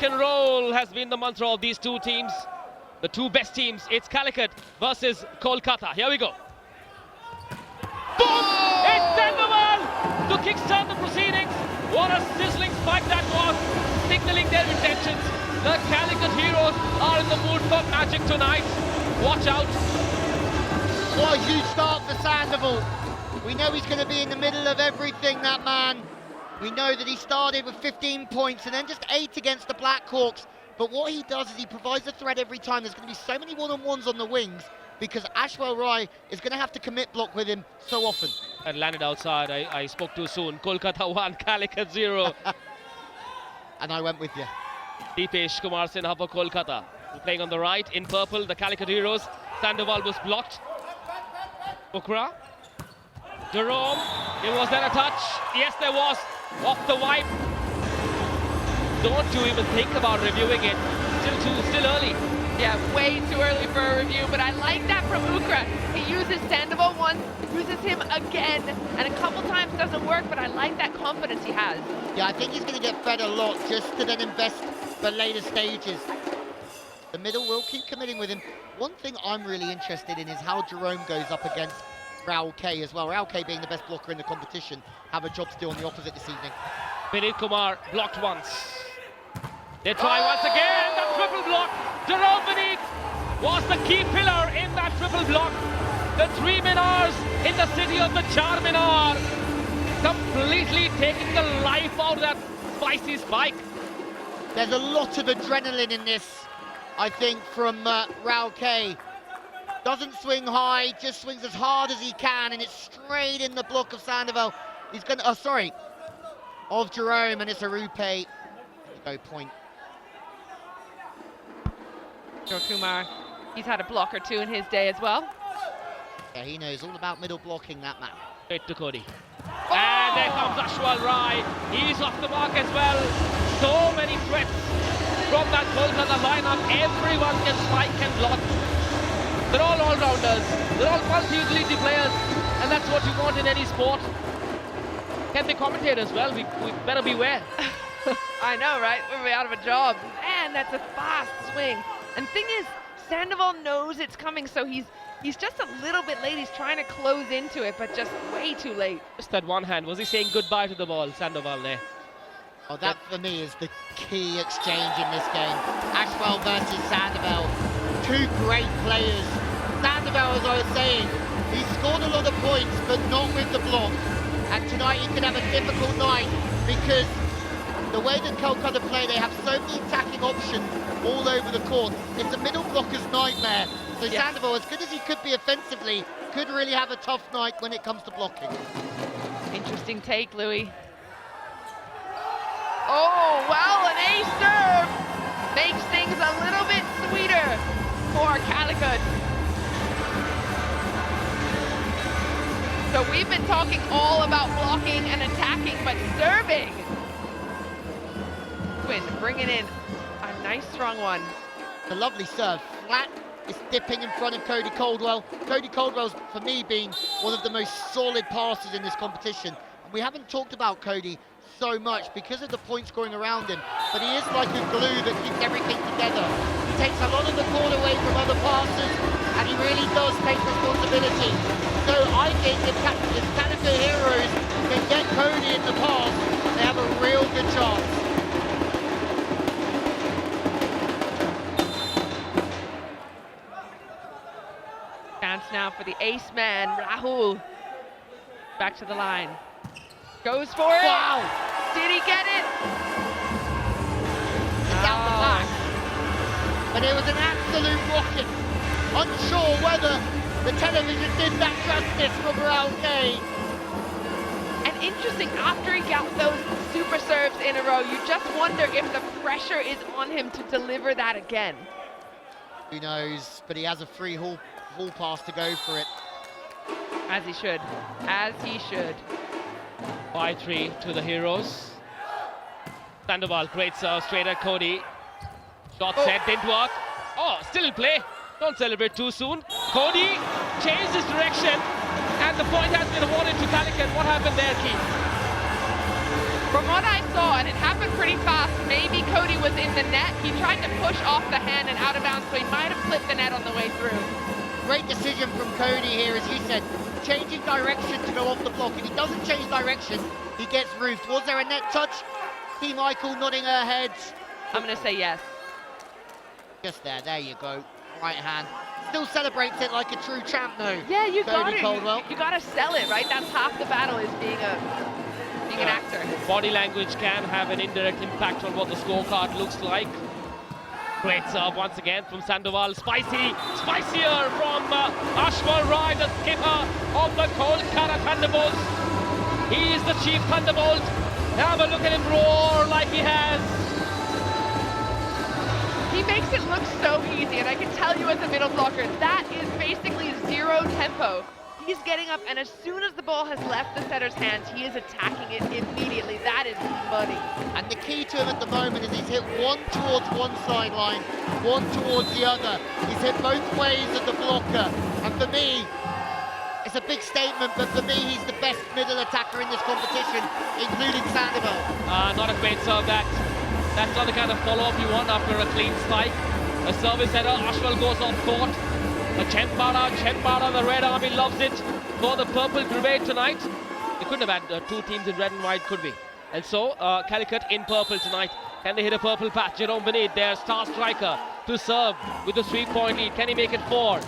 rock and roll has been the mantra of these two teams. The two best teams. It's Calicut versus Kolkata. Here we go. Boom! It's Sandoval to kickstart the proceedings. What a sizzling spike that was, signaling their intentions. The Calicut heroes are in the mood for magic tonight. Watch out. What a huge start for Sandoval. We know he's going to be in the middle of everything, that man. We know that he started with 15 points and then just 8 against the Blackhawks. But what he does is he provides a threat every time. There's going to be so many one-on-ones on the wings because Ashwell Rai is going to have to commit block with him so often. And landed outside. I spoke too soon. Kolkata 1, Calicut 0. And I went with you. Deepesh Kumar Sinha for Kolkata. Playing on the right, in purple, the Calicut heroes. Sandoval was blocked. Bukra. Jerome. Was there a touch? Yes, there was. Off the wipe. Don't you even think about reviewing it. Still early. Yeah, way too early for a review, but I like that from Ukra. He uses Sandoval once, uses him again, and a couple times doesn't work, but I like that confidence he has. Yeah, I think he's going to get fed a lot just to then invest for later stages. The middle will keep committing with him. One thing I'm really interested in is how Jerome goes up against Raul K as well. Raul K being the best blocker in the competition, have a job to do on the opposite this evening. Vinit Kumar blocked once. They try once again, the triple block. Jerome Vinit was the key pillar in that triple block. The 3 Minars in the city of the Charminar, completely taking the life out of that spicy spike. There's a lot of adrenaline in this, I think, from Raul K. Doesn't swing high, just swings as hard as he can, and it's straight in the block of Sandoval. He's going to, of Jerome, and it's a RuPay. Go point. Kumar, he's had a block or two in his day as well. Yeah, he knows all about middle blocking, that man. Straight to Cody. And there comes Ashwal Rai. He's off the mark as well. So many threats from that Kolkata lineup. Everyone can spike and block. They're all all-rounders. They're all multi-utility players. And that's what you want in any sport. Can they commentate as well? We better beware. I know, right? We'll be out of a job. Man, that's a fast swing. And thing is, Sandoval knows it's coming, so he's just a little bit late. He's trying to close into it, but just way too late. Just that one hand. Was he saying goodbye to the ball, Sandoval there? Oh, that for me is the key exchange in this game. Ashwell versus Sandoval. Two great players. Sandoval, as I was saying, he scored a lot of points, but not with the block. And tonight he could have a difficult night because the way that Kolkata play, they have so many attacking options all over the court. It's a middle blocker's nightmare. So yes. Sandoval, as good as he could be offensively, could really have a tough night when it comes to blocking. Interesting take, Louis. Oh, well, an ace serve makes things a little bit sweeter for Calicut. So we've been talking all about blocking and attacking, but serving. Bringing in a nice strong one. A lovely serve, flat, it's dipping in front of Cody Caldwell. Cody Caldwell's, for me, been one of the most solid passers in this competition. And we haven't talked about Cody so much because of the point scoring around him, but he is like a glue that keeps everything together. He takes a lot of the ball away from other passers, and he really does take responsibility. So I think if Calicut heroes can get Cody in the pass, they have a real good chance. Chance now for the ace man, Rahul. Back to the line. Goes for it. Wow! Did he get it? It's out the back. But it was an absolute rocket. Unsure whether the television did that justice for Raul K. And interesting, after he got those super serves in a row, you just wonder if the pressure is on him to deliver that again. Who knows, but he has a free hall pass to go for it. As he should, as he should. 5-3 to the heroes. Sandoval, great serve, straight at Cody. Shot set, didn't work. Oh, still in play. Don't celebrate too soon. Cody changed his direction, and the point has been awarded to Calicut. What happened there, Keith? From what I saw, and it happened pretty fast, maybe Cody was in the net. He tried to push off the hand and out of bounds, so he might have flipped the net on the way through. Great decision from Cody here, as he said, changing direction to go off the block. If he doesn't change direction, he gets roofed. Was there a net touch? See Michael nodding her head. I'm going to say yes. Just there you go. Right hand. Still celebrates it like a true champ though. Yeah, you got Cody it. Caldwell. You got to sell it, right? That's half the battle, is being an actor. Body language can have an indirect impact on what the scorecard looks like. Great serve once again from Sandoval. Spicier from Ashwal Rai, the skipper of the Kolkata Thunderbolts. He is the chief Thunderbolt. Have a look at him roar like he has. He makes it look so easy, and I can tell you as a middle blocker, that is basically zero tempo. He's getting up, and as soon as the ball has left the setter's hands, he is attacking it immediately. That is money. And the key to him at the moment is he's hit one towards one sideline, one towards the other. He's hit both ways of the blocker. And for me, it's a big statement, but for me, he's the best middle attacker in this competition, including Sandoval. Not a great serve that. That's not the kind of follow-up you want after a clean spike. A service header, Ashwal goes off court. A Chenbara, the Red Army loves it for the purple brigade tonight. We couldn't have had two teams in red and white, could we? And so, Calicut in purple tonight. Can they hit a purple patch? Jerome Beneath, their star striker, to serve with the 3-point lead. Can he make it 4?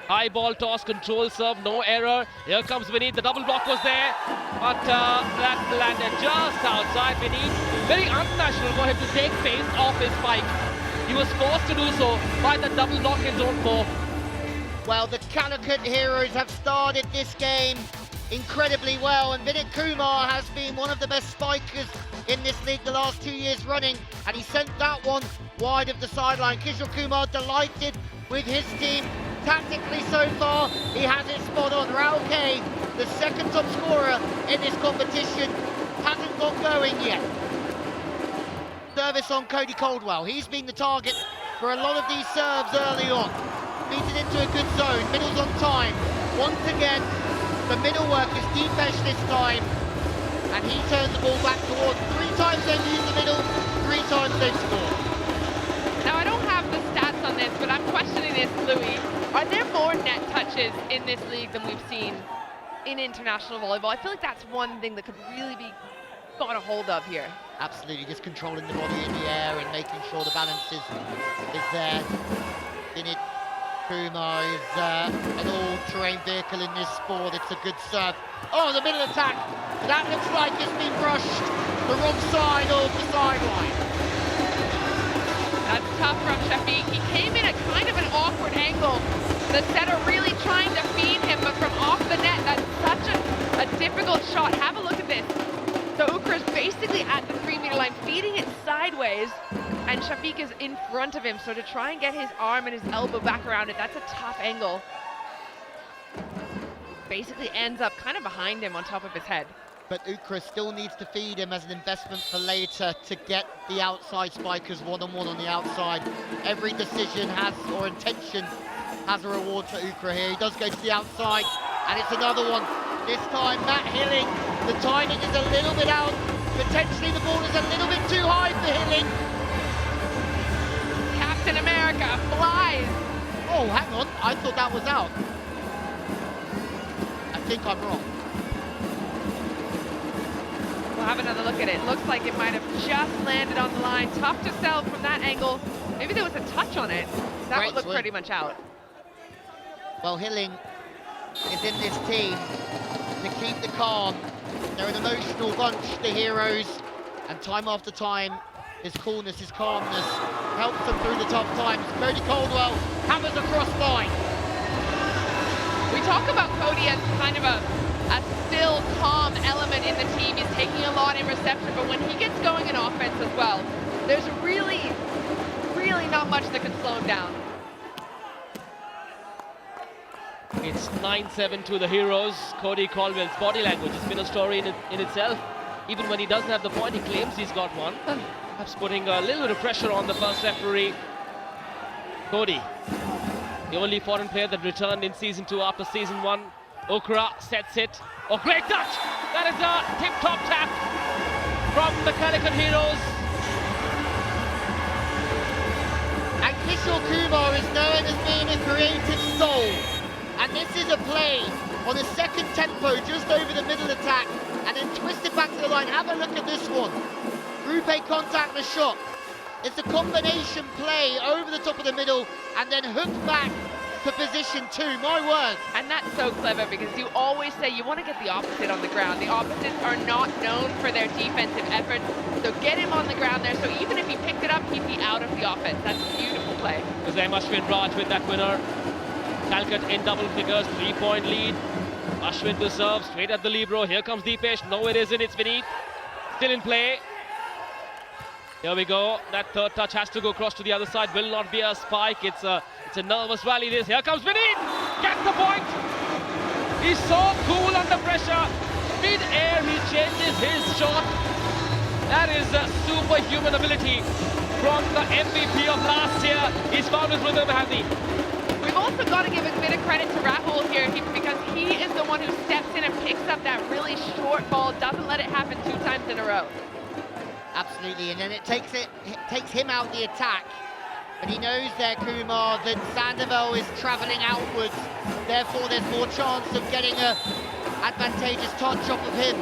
High ball toss, control serve, no error. Here comes Beneath, the double block was there, but that landed just outside Beneath. Very unnatural for him to take pace off his spike. He was forced to do so by the double block in zone 4. Well, the Calicut Heroes have started this game incredibly well, and Vinit Kumar has been one of the best spikers in this league the last 2 years running, and he sent that one wide of the sideline. Kishore Kumar delighted with his team. Tactically so far, he has it spot on. RuPay, the second top scorer in this competition, hasn't got going yet. Service on Cody Caldwell. He's been the target for a lot of these serves early on. Beats it into a good zone. Middle's on time. Once again, the middle work is Deepesh this time, and he turns the ball back towards. 3 times they've used the middle, 3 times they've scored. Now, I don't have the stats on this, but I'm questioning this, Louis. Are there more net touches in this league than we've seen in international volleyball? I feel like that's one thing that could really be got a hold of here. Absolutely, just controlling the body in the air and making sure the balance is there. Vinit Kumar is an all-terrain vehicle in this sport. It's a good serve. Oh, the middle attack. That looks like it's been brushed the wrong side of the sideline. That's tough from Shafiq. He came in at kind of an awkward angle. The setter really trying to feed him, but from off the net, that's such a difficult shot. Have a look at this. So Ukra's basically at the 3-meter line, feeding it sideways, and Shafiq is in front of him. So to try and get his arm and his elbow back around it, that's a tough angle. Basically ends up kind of behind him on top of his head. But Ukra still needs to feed him as an investment for later to get the outside spikers one-on-one on the outside. Every decision has, or intention, has a reward for Ukra here. He does go to the outside, and it's another one. This time, Matt Hilling, the timing is a little bit out. Potentially the ball is a little bit too high for Hilling. Captain America flies. Oh, hang on, I thought that was out. I think I'm wrong. We'll have another look at it. Looks like it might have just landed on the line. Tough to sell from that angle. Maybe there was a touch on it. That Great would look swing. pretty much out. Well, Hilling is in this team to keep the calm. They're an emotional bunch, the Heroes, and time after time, his coolness, his calmness helps them through the tough times. Cody Caldwell hammers across line. We talk about Cody as kind of a still calm element in the team. He's taking a lot in reception, but when he gets going in offense as well, there's really not much that can slow him down. It's 9-7 to the Heroes. Cody Caldwell's body language has been a story in itself. Even when he doesn't have the point, he claims he's got one. Perhaps putting a little bit of pressure on the first referee. Cody, the only foreign player that returned in Season 2 after Season 1. Okra sets it. Oh, great touch! That is a tip-top tap. from the Calicut heroes. And Kishore Kumar is known as being a creative soul. And this is a play on a second tempo, just over the middle attack, and then twisted back to the line. Have a look at this one. RuPay contact the shot. It's a combination play over the top of the middle, and then hooked back to position 2, my word. And that's so clever, because you always say you want to get the opposite on the ground. The opposites are not known for their defensive effort, so get him on the ground there, so even if he picked it up, he'd be out of the offense. That's a beautiful play. Ashwin Raj with that winner. Calicut in double figures, 3-point lead. Ashwin to serve, straight at the libero. Here comes Deepesh. No, it isn't. It's Vineet. Still in play. Here we go. That third touch has to go across to the other side. Will not be a spike. It's a nervous rally. This. Here comes Vineet. Gets the point. He's so cool under pressure. Mid-air, he changes his shot. That is a superhuman ability from the MVP of last year. He's found his rhythm, has he? We've also got to give a bit of credit to Rahul here, because he is the one who steps in and picks up that really short ball, doesn't let it happen 2 times in a row. Absolutely, and then it takes him out the attack. But he knows there, Kumar, that Sandoval is travelling outwards. Therefore, there's more chance of getting a advantageous touch off of him.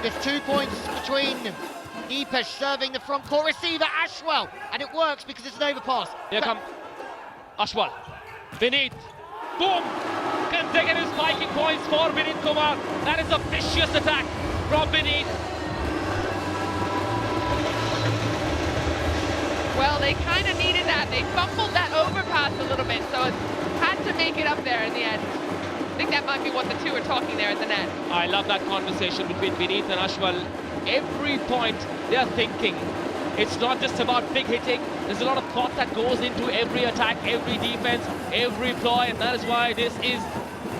There's 2 points between Deepesh serving the front court receiver, Ashwal, and it works because it's an overpass. Here come Ashwal. Vineet. Boom! Consecutive spiking points for Vineet Kumar. That is a vicious attack from Vineet. Well, they kind of needed that. They fumbled that overpass a little bit, so it had to make it up there in the end. I think that might be what the two are talking there at the net. I love that conversation between Vineet and Ashwal. Every point they are thinking. It's not just about big hitting. There's a lot of thought that goes into every attack, every defense, every ploy, and that is why this is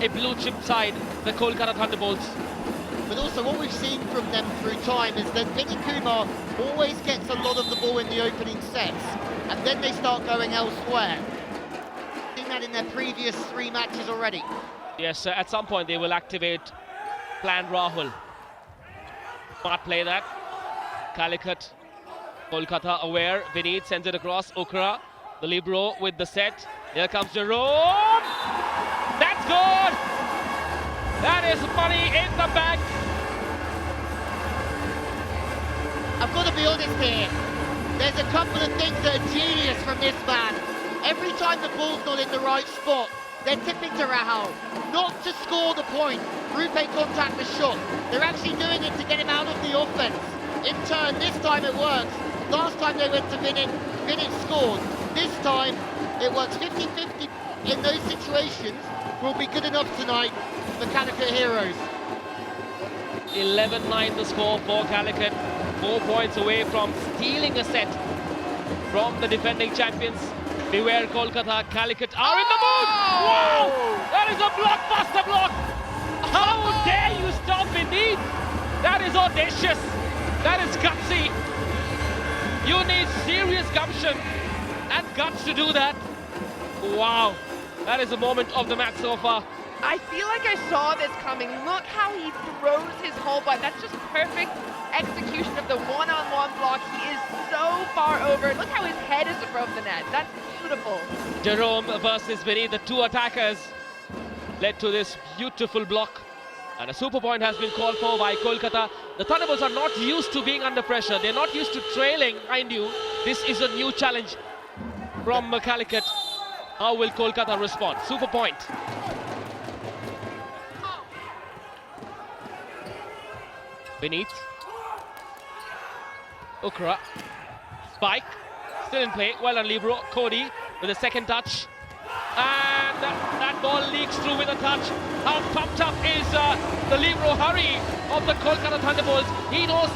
a blue chip side, the Kolkata Thunderbolts. But also what we've seen from them through time is that Vineet Kumar always gets a lot of the ball in the opening sets, and then they start going elsewhere. We've seen that in their previous 3 matches already. Yes, at some point they will activate Plan Rahul. Smart play that. Calicut, Kolkata aware. Vineet sends it across. Okra, the libero with the set. Here comes Jerome. That's good. That is money in the bank. I've got to be honest here. There's a couple of things that are genius from this man. Every time the ball's not in the right spot, they're tipping to Rahul, not to score the point. RuPay contact the shot. They're actually doing it to get him out of the offense. In turn, this time it works. Last time they went to Vineet, Vineet scored. This time, it works 50-50 in those situations. Will be good enough tonight for Calicut Heroes. 11-9 the score for Calicut. 4 points away from stealing a set from the defending champions. Beware, Kolkata. Calicut are in the mood! Wow! That is a blockbuster block! How dare you stop Vineet? That is audacious. That is gutsy. You need serious gumption and guts to do that. Wow. That is a moment of the match so far. I feel like I saw this coming. Look how he throws his whole body. That's just perfect execution of the one-on-one block. He is so far over. Look how his head is above the net. That's beautiful. Jerome versus Vineet, the 2 attackers, led to this beautiful block. And a super point has been called for by Kolkata. The Thunderbolts are not used to being under pressure. They're not used to trailing, mind you. This is a new challenge from Calicut. How will Kolkata respond? Super point. Vineet. Okra. Spike. Still in play. Well done, libero. Cody with a second touch. And that ball leaks through with a touch. How pumped up is the libero Hari of the Kolkata Thunderbolts. He knows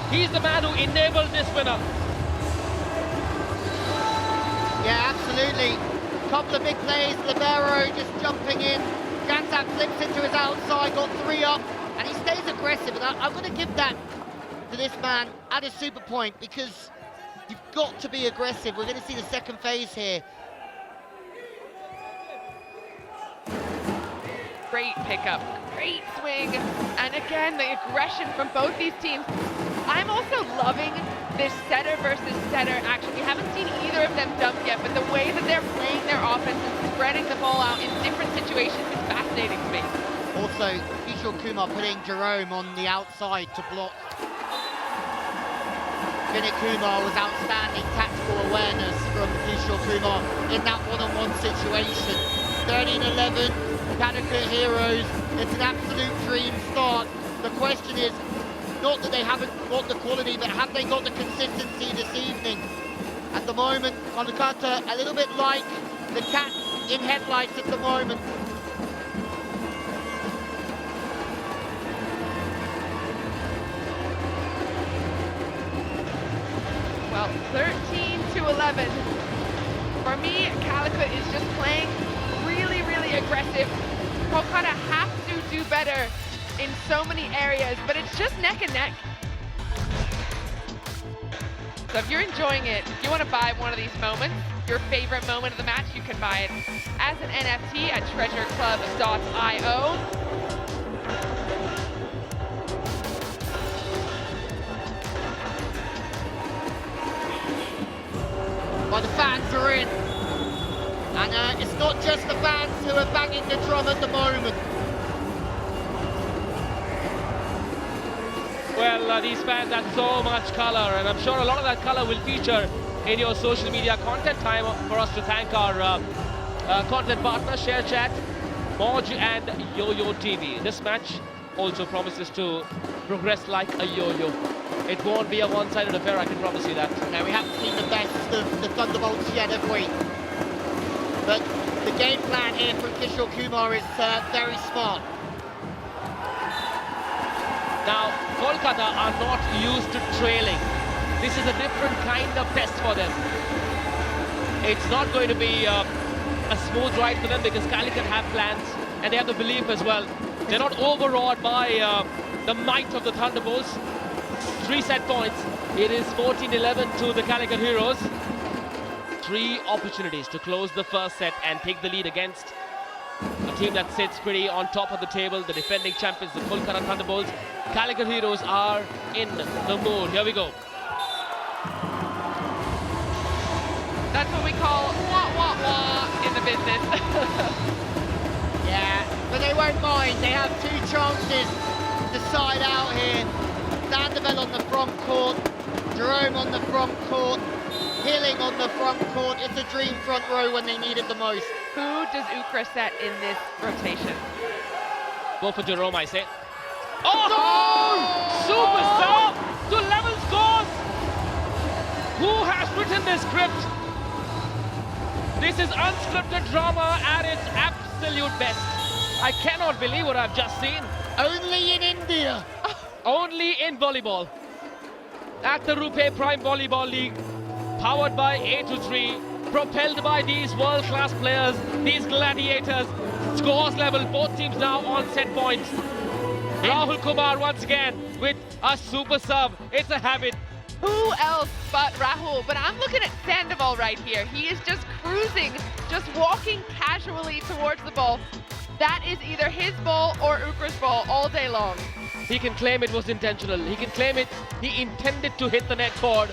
he's the man who enabled this winner. Yeah, absolutely. Couple of big plays. Libero just jumping in. Jansak flips into his outside, got 3 up, and he stays aggressive. And I'm going to give that to this man at a super point, because you've got to be aggressive. We're going to see the second phase here. Great great pickup, great swing, and again, the aggression from both these teams. I'm also loving this setter versus setter action. We haven't seen either of them dump yet, but the way that they're playing their offense and spreading the ball out in different situations is fascinating to me. Also, Kishore Kumar putting Jerome on the outside to block. Vinit Kumar was outstanding tactical awareness from Kishore Kumar in that one-on-one situation. 13-11, Calicut Heroes. It's an absolute dream start. The question is, not that they haven't got the quality, but have they got the consistency this evening? At the moment, Kolkata a little bit like the cat in headlights at the moment. Well, 13-11. For me, Calicut is just playing really, really aggressive. Kolkata have to do better in so many areas, but it's just neck and neck. So if you're enjoying it, if you want to buy one of these moments, your favorite moment of the match, you can buy it as an NFT at treasureclub.io. Well, the fans are in. And it's not just the fans who are banging the drum at the moment. Well, these fans have so much color, and I'm sure a lot of that color will feature in your social media content. Time for us to thank our content partners, ShareChat, Moj and Yo-Yo TV. This match also promises to progress like a yo-yo. It won't be a one-sided affair, I can promise you that. No, we haven't seen the best of the Thunderbolts yet, have we? But the game plan here from Kishore Kumar is very smart. Now, Kolkata are not used to trailing. This is a different kind of test for them. It's not going to be a smooth ride for them because Calicut have plans and they have the belief as well. They're not overawed by the might of the Thunderbolts. 3 set points. It is 14-11 to the Calicut Heroes. 3 opportunities to close the first set and take the lead against a team that sits pretty on top of the table, the defending champions, the Kolkata Thunderbolts. Calicut Heroes are in the mood. Here we go. That's what we call wah-wah-wah in the business. Yeah, but they won't mind. They have 2 chances to side out here. Sandoval on the front court, Jerome on the front court, Hilling on the front court. It's a dream front row when they need it the most. Who does Ukra set in this rotation? Go for Jerome, I say. Oh! Superstar to level scores! Who has written this script? This is unscripted drama at its absolute best. I cannot believe what I've just seen. Only in India. Only in volleyball. At the RuPay Prime Volleyball League, powered by A23, propelled by these world-class players, these gladiators. Scores level, both teams now on set points. Rahul Kumar once again with a super serve. It's a habit. Who else but Rahul? But I'm looking at Sandoval right here. He is just cruising, just walking casually towards the ball. That is either his ball or Ukra's ball all day long. He can claim it was intentional. He can claim it, he intended to hit the net cord.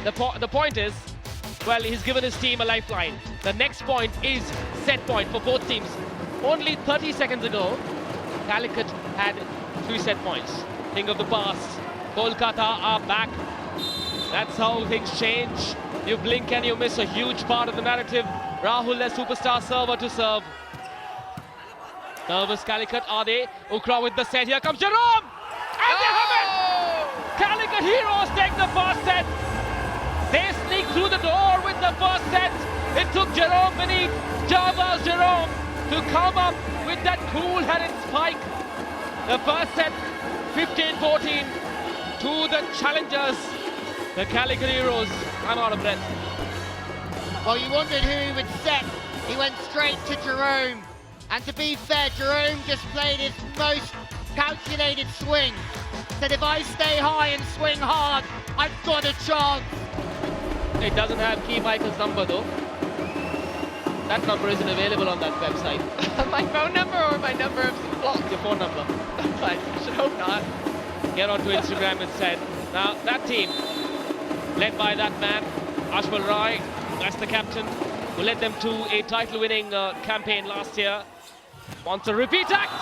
The point is, well, he's given his team a lifeline. The next point is set point for both teams. Only 30 seconds ago, Calicut had 3 set points. Thing of the past. Kolkata are back. That's how things change. You blink and you miss a huge part of the narrative. Rahul, a superstar server to serve. Nervous Calicut, are they? Ukra with the set. Here comes Jerome! And they have it! Calicut Heroes take the first set. They sneak through the door with the first set. It took Jerome beneath Java's Jerome to come up with that cool-headed spike. The first set, 15-14 to the challengers, the Calicut Heroes. I'm out of breath. Well, you wondered who he would set. He went straight to Jerome. And to be fair, Jerome just played his most calculated swing. Said if I stay high and swing hard, I've got a chance. It doesn't have Key Michael's number though. That number isn't available on that website. My phone number or my number of phone number. But should hope not. Get onto Instagram instead. Now, that team, led by that man, Ashwal Rai, that's the captain, who led them to a title-winning campaign last year, wants a repeat act.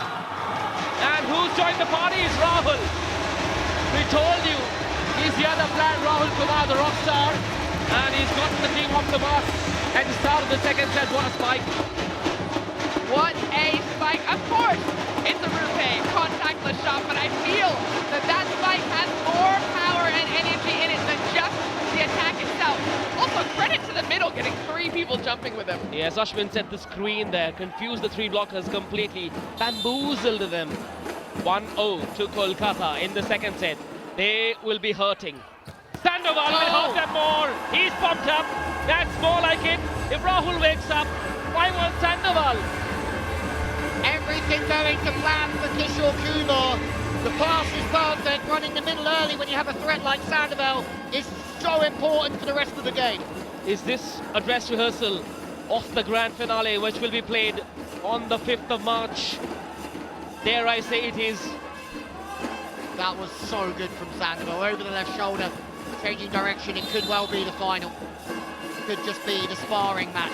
And who's joined the party is Rahul. We told you, he's the other player, Rahul Kumar, the rock star, and he's gotten the team off the mark at the start of the second set. What a spike. What a spike. Of course, it's a RuPay contactless shot, but I feel that that spike has more power and energy in it than just the attack itself. Also, credit to the middle, getting 3 people jumping with him. Yes, Ashwin set the screen there, confused the 3 blockers completely, bamboozled them. 1-0 to Kolkata in the second set. They will be hurting. Sandoval will hurt them more. He's pumped up. That's more like it. If Rahul wakes up, why won't Sandoval? Everything going to plan for Kishore Kumar. The pass is perfect. Running the middle early when you have a threat like Sandoval is so important for the rest of the game. Is this a dress rehearsal of the grand finale, which will be played on the 5th of March? Dare I say it is. That was so good from Sandoval, over the left shoulder, changing direction. It could well be the final. Could just be the sparring match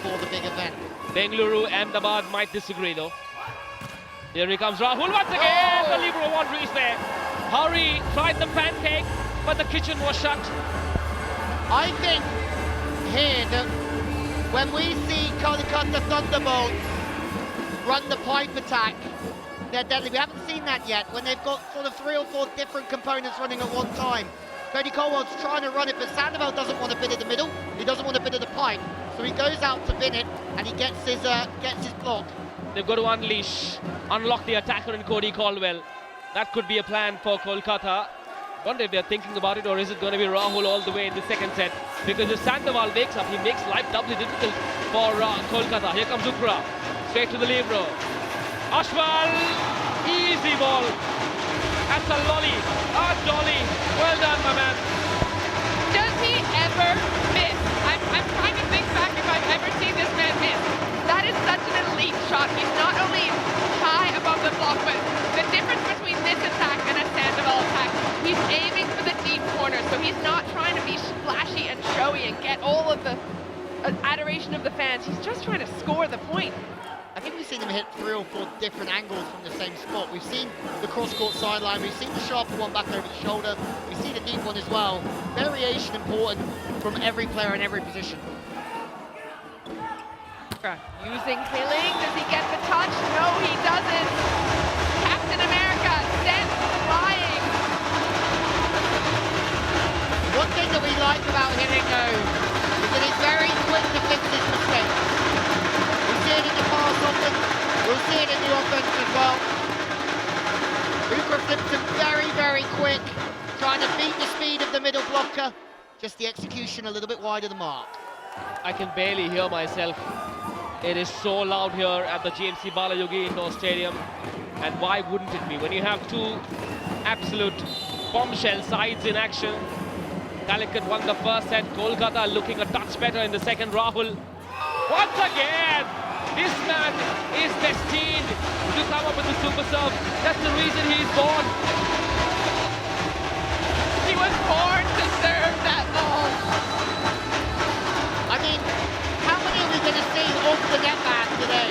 for the big event. Bengaluru, Ahmedabad might disagree though. Here he comes, Rahul once again. The libero won't reach there. Hurry tried the pancake, but the kitchen was shut. I think here that when we see Kolkata Thunderbolts run the pipe attack, they're deadly. We haven't seen that yet, when they've got sort of 3 or 4 different components running at one time. Cody Colwell's trying to run it, but Sandoval doesn't want to bid at the middle. He doesn't want to bid at the pipe, so he goes out to bin it, and he gets his block. They've got to unlock the attacker in Cody Caldwell. That could be a plan for Kolkata. Wonder if they're thinking about it, or is it going to be Rahul all the way in the second set? Because if Sandoval wakes up, he makes life doubly difficult for Kolkata. Here comes Ukra, straight to the libero. Ashwal, easy ball. That's a lolly, a dolly. Well done, my man. Does he ever miss? I'm trying to think back if I've ever seen this man miss. That is such an elite shot. He's not only high above the block, but the difference between this attack and a Sandoval attack, he's aiming for the deep corner, so he's not trying to be flashy and showy and get all of the adoration of the fans. He's just trying to score the point. I think we've seen him hit 3 or 4 different angles from the same spot. We've seen the cross-court sideline, we've seen the sharper one back over the shoulder, we see the deep one as well. Variation important from every player in every position. Using Hilling, does he get the touch? No, he doesn't. Captain America sent flying. One thing that we like about Hilling, though, is that he's very quick to fix his mistakes. We see it in the pass often, we'll see it in the offense as well. Ukra Simpson very, very quick, trying to beat the speed of the middle blocker, just the execution a little bit wide of the mark. I can barely hear myself. It is so loud here at the GMC Balayogi Indoor Stadium. And why wouldn't it be? When you have 2 absolute bombshell sides in action. Calicut won the first set. Kolkata looking a touch better in the second. Rahul, once again, this man is destined to come up with the super serve. That's the reason he's born. He was born to serve that ball. I mean, how many are we going to see off the net man today?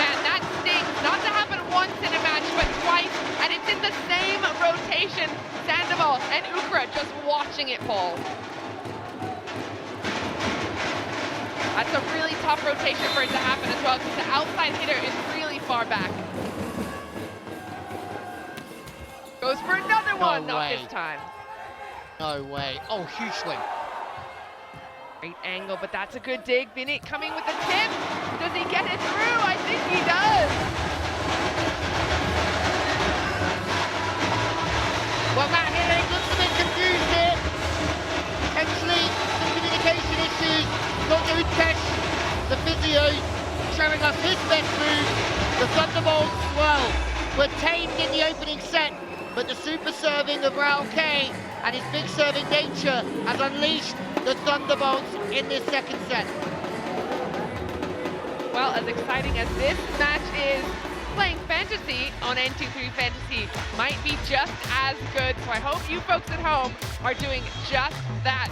Man, that stings. Not to happen once in a match, but twice. And it's in the same rotation. Sandoval and Ukra just watching it fall. That's a really tough rotation for it to happen as well, because the outside hitter is really far back. Goes for another one, not this time. No way. Oh, huge swing. Great angle, but that's a good dig. Binit coming with the tip. Does he get it through? I think he does. Well, Matt Hilling looks a bit confused here. Potentially some communication issues. Dr. Utkesh, the physio, showing us his best move. The Thunderbolts, well, were tamed in the opening set, but the super serving of RuPay and his big serving nature has unleashed the Thunderbolts in this second set. Well, as exciting as this match is, playing fantasy on N23 Fantasy might be just as good. So I hope you folks at home are doing just that.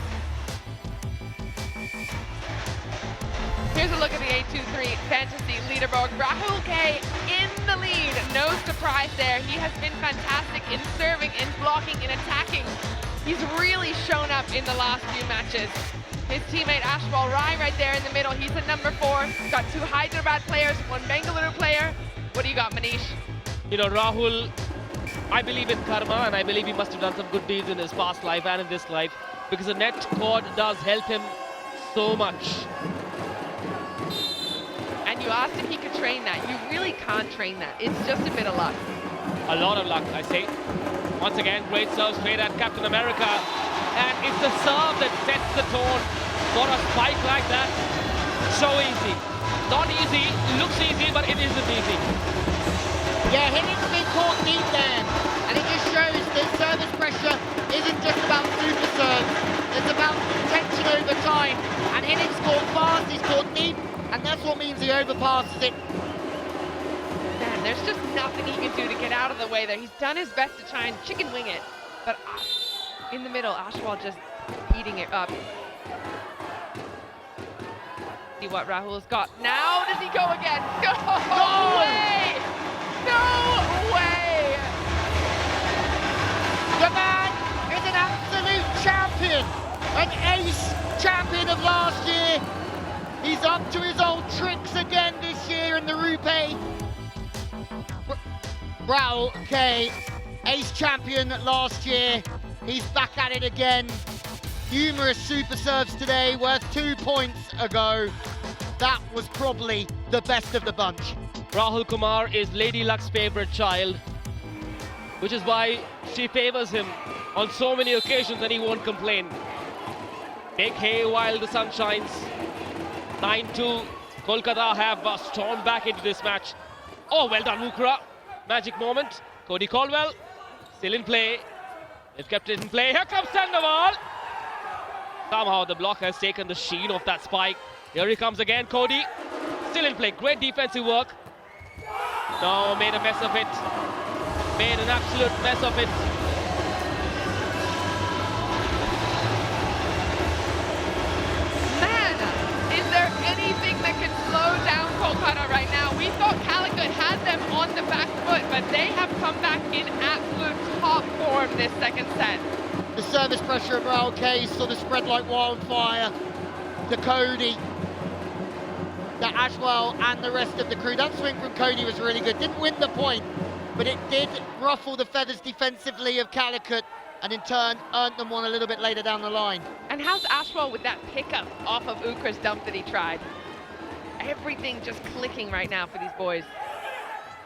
Here's a look at the A23 Fantasy leaderboard. Rahul K in the lead. No surprise there. He has been fantastic in serving, in blocking, in attacking. He's really shown up in the last few matches. His teammate Ashwal Rai right there in the middle. He's at number 4. Got 2 Hyderabad players, 1 Bengaluru player. What do you got, Manish? You know, Rahul, I believe in karma, and I believe he must have done some good deeds in his past life and in this life, because the net cord does help him so much. And you asked if he could train that. You really can't train that. It's just a bit of luck. A lot of luck, I say. Once again, great serve straight at Captain America. And it's the serve that sets the tone for a spike like that. So easy. Not easy, looks easy, but it isn't easy. Yeah, Hinnick's been caught deep there, and it just shows that service pressure isn't just about super serve, it's about tension over time, and Hinnick's caught fast, he's caught deep, and that's what means he overpasses it. Man, there's just nothing he can do to get out of the way there. He's done his best to try and chicken wing it, but in the middle, Ashwal just eating it up. See what Rahul's got. Now does he go again? No way! No way! The man is an absolute champion, an ace champion of last year. He's up to his old tricks again this year in the RuPay. Rahul K, ace champion last year. He's back at it again. Numerous super serves today, worth 2 points ago. That was probably the best of the bunch. Rahul Kumar is Lady Luck's favorite child, which is why she favors him on so many occasions and he won't complain. Make hay while the sun shines. 9-2. Kolkata have stormed back into this match. Oh, well done, Mukra. Magic moment. Cody Caldwell still in play. They've kept it in play. Here comes Sandoval. Somehow the block has taken the sheen off that spike. Here he comes again, Cody. Still in play. Great defensive work. No, made a mess of it. Made an absolute mess of it. Man, is there anything that can slow down Kolkata right now? We thought Calicut had them on the back foot, but they have come back in absolute top form this second set. The service pressure of Rahul K sort of spread like wildfire to Cody, to Ashwal and the rest of the crew. That swing from Cody was really good. Didn't win the point, but it did ruffle the feathers defensively of Calicut, and in turn earned them one a little bit later down the line. And how's Ashwal with that pickup off of Ukra's dump that he tried? Everything just clicking right now for these boys.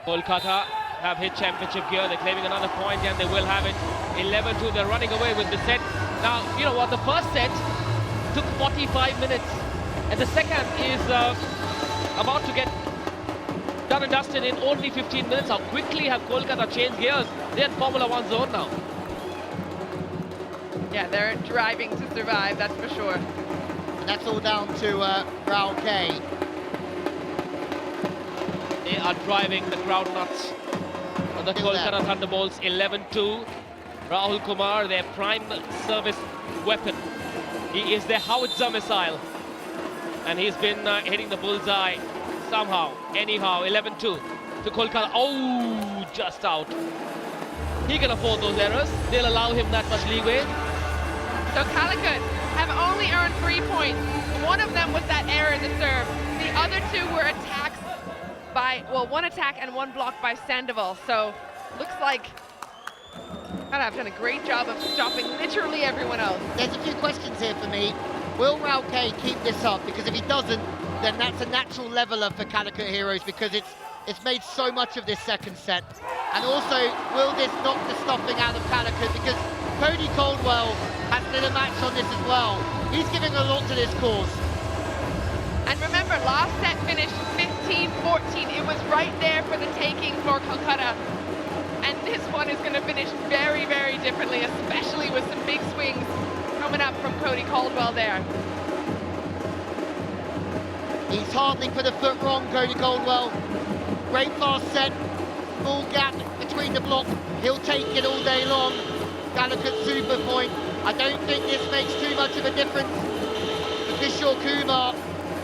Kolkata have hit championship gear. They're claiming another point and they will have it. 11-2. They're running away with the set. Now, you know what? The first set took 45 minutes. And the second is about to get done and dusted in only 15 minutes. How quickly have Kolkata changed gears? They're in Formula 1 zone now. Yeah, they're driving to survive, that's for sure. And that's all down to Rahul K. They are driving the crowd nuts on the Kolkata Thunderbolts. 11-2. Rahul Kumar, their prime service weapon. He is their howitzer missile. And he's been hitting the bullseye somehow, anyhow. 11-2 to Kolkata. Oh, just out. He can afford those errors. They'll allow him that much leeway. So Calicut have only earned 3 points. One of them was that error in the serve. The other 2 were attacks by, well, 1 attack and 1 block by Sandoval. So looks like I've done a great job of stopping literally everyone else. There's a few questions here for me. Will Rahul K keep this up? Because if he doesn't, then that's a natural leveler for Calicut Heroes, because it's made so much of this second set. And also, will this knock the stuffing out of Calicut? Because Cody Caldwell has did a match on this as well. He's giving a lot to this cause. And remember, last set finished 15-14. It was right there for the taking for Kolkata. And this one is going to finish very, very differently, especially with some big swings coming up from Cody Caldwell there. He's hardly put a foot wrong, Cody Caldwell. Great fast set, full gap between the block. He'll take it all day long. Calicut super point. I don't think this makes too much of a difference for Kishore Kumar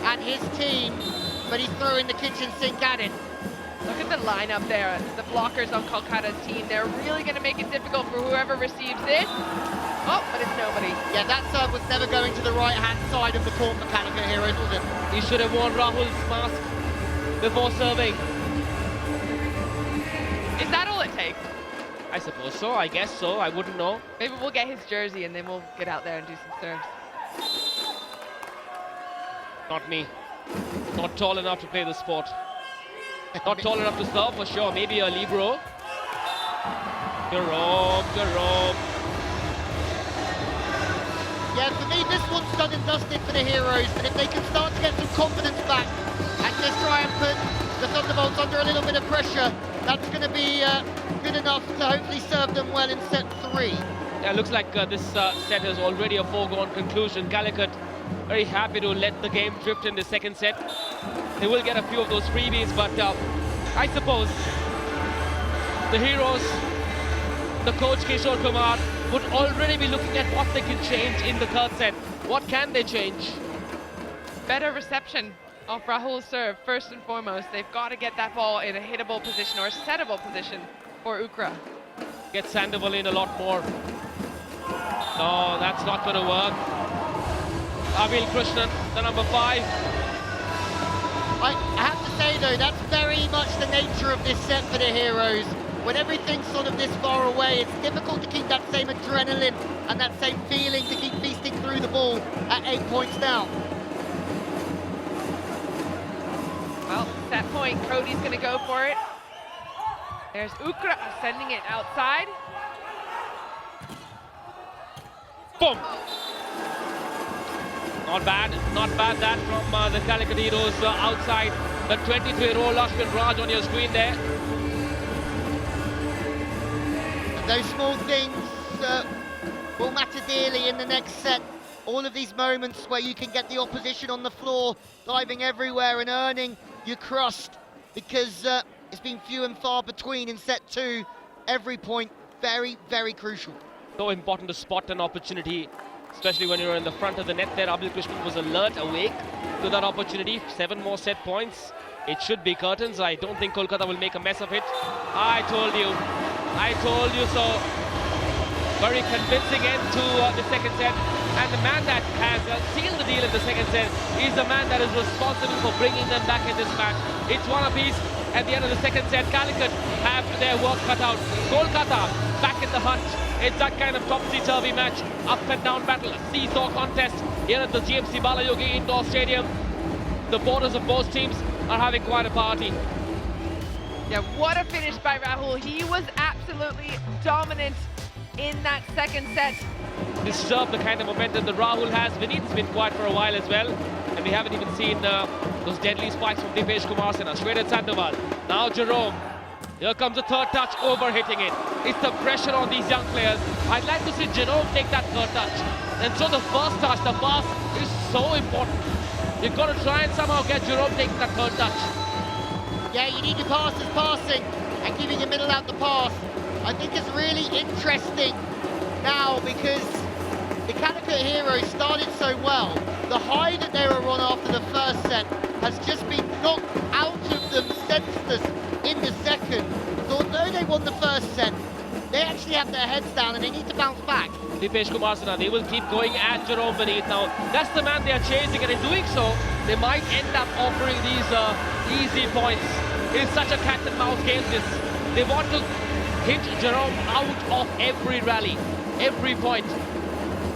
and his team, but he's throwing the kitchen sink at it. Look at the lineup there. The blockers on Kolkata's team. They're really going to make it difficult for whoever receives this. Oh, but it's nobody. Yeah, that serve was never going to the right-hand side of the court for Calicut Heroes, was it? He should have worn Rahul's mask before serving. Is that all it takes? I suppose so, I guess so, I wouldn't know. Maybe we'll get his jersey and then we'll get out there and do some serves. Not me. Not tall enough to play the sport. Not tall enough to serve for sure. Maybe a libero. Jerome. Yeah, for me, this one's done and dusted for the Heroes, but if they can start to get some confidence back and just try and put the Thunderbolts under a little bit of pressure, that's going to be good enough to hopefully serve them well in set 3. Yeah, looks like this set is already a foregone conclusion. Calicut very happy to let the game drift in the second set. They will get a few of those freebies, but I suppose the Heroes, the coach Kishore Kumar, would already be looking at what they can change in the third set. What can they change? Better reception of Rahul's serve, first and foremost. They've got to get that ball in a hittable position or a settable position for Ukra. Get Sandoval in a lot more. No, that's not going to work. Abil Krishnan, the number 5. I have to say though, that's very much the nature of this set for the Heroes. When everything's sort of this far away, it's difficult to keep that same adrenaline and that same feeling to keep feasting through the ball at 8 points down. Well, set point, Cody's going to go for it. There's Ukra sending it outside. Boom! Not bad that from the Calicut Heroes outside. The 23-year-old Ashwin Raj on your screen there. Those small things will matter dearly in the next set. All of these moments where you can get the opposition on the floor, diving everywhere and earning your crust, because it's been few and far between in set 2. Every point, very, very crucial. So important to spot an opportunity, especially when you're in the front of the net there. Abil Krishnan was alert, awake to that opportunity. 7 more set points. It should be curtains. I don't think Kolkata will make a mess of it. I told you so. Very convincing end to the second set. And the man that has sealed the deal in the second set is the man that is responsible for bringing them back in this match. It's one apiece. At the end of the second set, Calicut have their work cut out. Kolkata back in the hunt. It's that kind of topsy-turvy match, up and down battle, a seesaw contest here at the GMC Balayogi Indoor Stadium. The borders of both teams are having quite a party. Yeah, what a finish by Rahul. He was absolutely dominant in that second set. Deserved the kind of momentum that Rahul has. Vinit's been quiet for a while as well, and we haven't even seen those deadly spikes from Dipesh Kumar Sinha. Straight at Sandoval. Now Jerome. Here comes the third touch, overhitting it. It's the pressure on these young players. I'd like to see Jerome take that third touch. And so the first touch, the pass, is so important. You've got to try and somehow get Jerome taking that third touch. Yeah, you need your passes passing and giving your middle out the pass. I think it's really interesting now because the Calicut Heroes started so well. The high that they were on after the first set has just been knocked out of them senseless in the second. So although they won the first set, they actually have their heads down and they need to bounce back. Dipesh Kumar Sinha, they will keep going at Jerome Vinit now. That's the man they are chasing, and in doing so, they might end up offering these easy points. It's such a cat and mouse game this. They want to hit Jerome out of every rally, every point.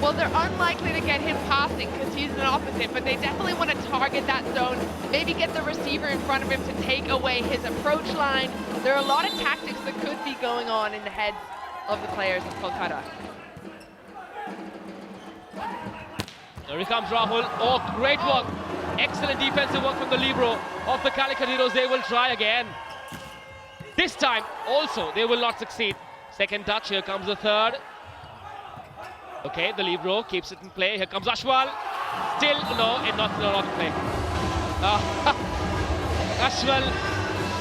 Well, they're unlikely to get him passing because he's an opposite, but they definitely want to target that zone, maybe get the receiver in front of him to take away his approach line. There are a lot of tactics that could be going on in the heads of the players of Kolkata. Here he comes Rahul. Oh, great work. Excellent defensive work from the libero of the Calicut Heroes. They will try again. This time, also, they will not succeed. Second touch, here comes the third. Okay, the libero keeps it in play. Here comes Ashwal. Still, no, not in play. Ashwell,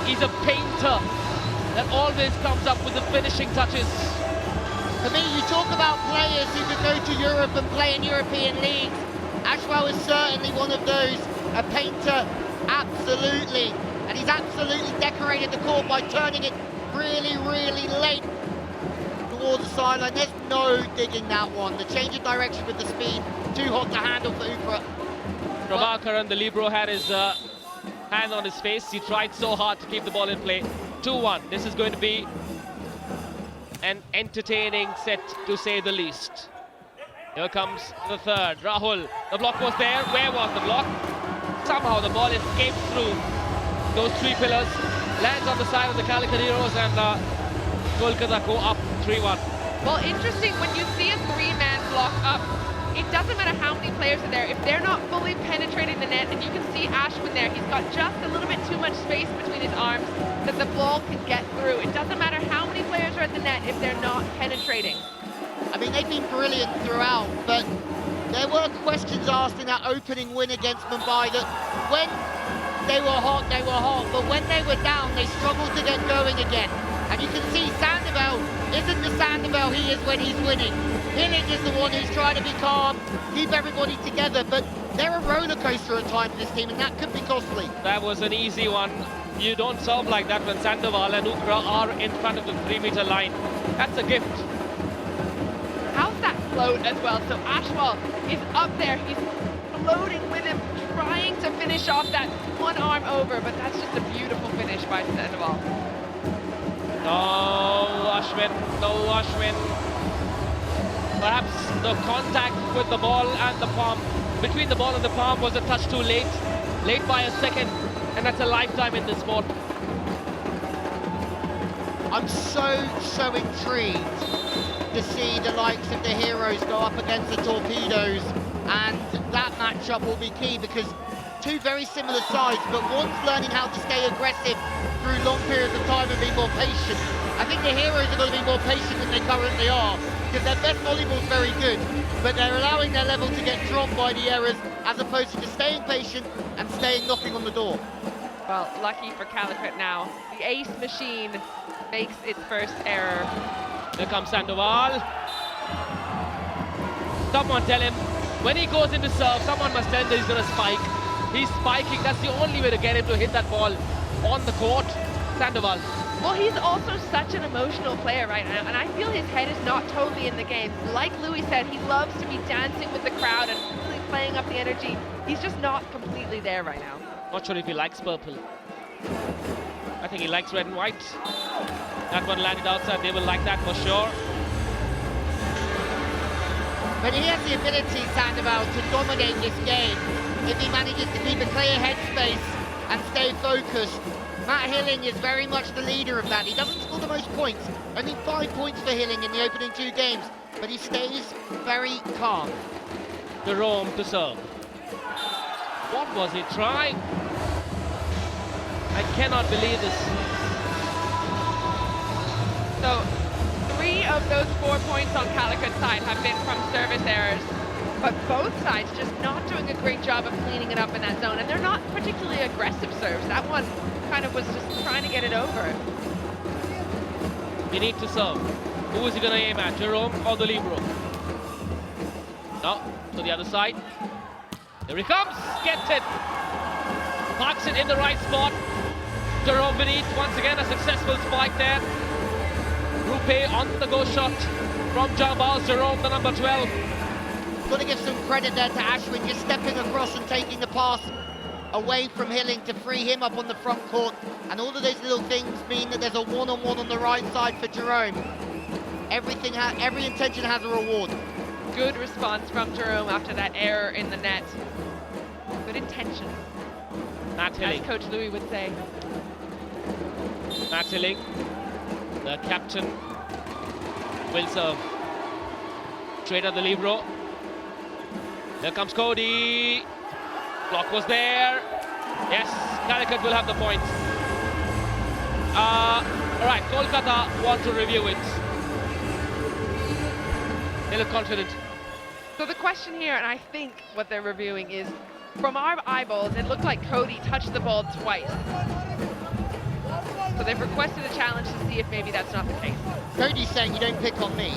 he's a painter that always comes up with the finishing touches. For me, you talk about players who could go to Europe and play in European leagues. Ashwell is certainly one of those. A painter, absolutely. And he's absolutely decorated the court by turning it really, really late towards the sideline. There's no digging that one. The change of direction with the speed, too hot to handle for Ukra. Prabhakaran, the libero, had his hand on his face. He tried so hard to keep the ball in play. 2-1. This is going to be an entertaining set, to say the least. Here comes the third. Rahul, the block was there. Where was the block? Somehow the ball escaped through those three pillars, lands on the side of the Calicut Heroes, and Kolkata go up 3-1. Well, interesting, when you see a three-man block up, it doesn't matter how many players are there. If they're not fully penetrating the net, and you can see Ashwin there, he's got just a little bit too much space between his arms that the ball can get through. It doesn't matter how many players are at the net if they're not penetrating. I mean, they've been brilliant throughout, but there were questions asked in that opening win against Mumbai that when they were hot, but when they were down, they struggled to get going again. And you can see Sandoval isn't the Sandoval he is when he's winning. Hilling is the one who's trying to be calm, keep everybody together, but they're a roller coaster at times, this team, and that could be costly. That was an easy one. You don't serve like that when Sandoval and Ukra are in front of the 3-meter line. That's a gift. How's that float as well? So Ashwal is up there, he's floating with him, trying to finish off that one arm over, but that's just a beautiful finish by Sandoval. No, Ashwin, no, Ashwin. Perhaps the contact with the ball and the palm, between the ball and the palm, was a touch too late. Late by a second, and that's a lifetime in this sport. I'm so intrigued to see the likes of the Heroes go up against the Torpedoes, and that matchup will be key because two very similar sides, but one's learning how to stay aggressive through long periods of time and be more patient. I think the Heroes are going to be more patient than they currently are because their best volleyball is very good, but they're allowing their level to get dropped by the errors as opposed to just staying patient and staying knocking on the door. Well, lucky for Calicut now. The ace machine makes its first error. Here comes Sandoval. Someone tell him, when he goes into serve, someone must tell him that he's going to spike. He's spiking, that's the only way to get him to hit that ball on the court. Sandoval. Well, he's also such an emotional player right now, and I feel his head is not totally in the game. Like Louis said, he loves to be dancing with the crowd and really playing up the energy. He's just not completely there right now. Not sure if he likes purple. I think he likes red and white. That one landed outside, they will like that for sure. But he has the ability, Sandoval, to dominate this game if he manages to keep a clear headspace and stay focused. Matt Hilling is very much the leader of that. He doesn't score the most points, only 5 points for Hilling in the opening 2 games, but he stays very calm. Jerome to serve. What was he trying? I cannot believe this. So 3 of those 4 points on Calicut's side have been from service errors, but both sides just not doing a great job of cleaning it up in that zone, and they're not particularly aggressive serves. That one kind of was just trying to get it over. He needs to serve. Who is he going to aim at, Jerome or the libero? No, to the other side. Here he comes, gets it. Parks it in the right spot. Jerome beneath, once again a successful spike there. RuPay on the go shot from Jambal. Jerome, the number 12. Got to give some credit there to Ashwin, just stepping across and taking the pass away from Hilling to free him up on the front court. And all of those little things mean that there's a one-on-one on the right side for Jerome. Every intention has a reward. Good response from Jerome after that error in the net. Good intention, Matt Hilling. as Coach Louis would say. Matt Hilling, the captain, will serve. Straight at the libero. Here comes Cody. Block was there. Yes, Calicut will have the points. All right, Kolkata want to review it. They look confident. So the question here, and I think what they're reviewing, is from our eyeballs, it looked like Cody touched the ball twice. So they've requested a challenge to see if maybe that's not the case. Cody's saying you don't pick on me.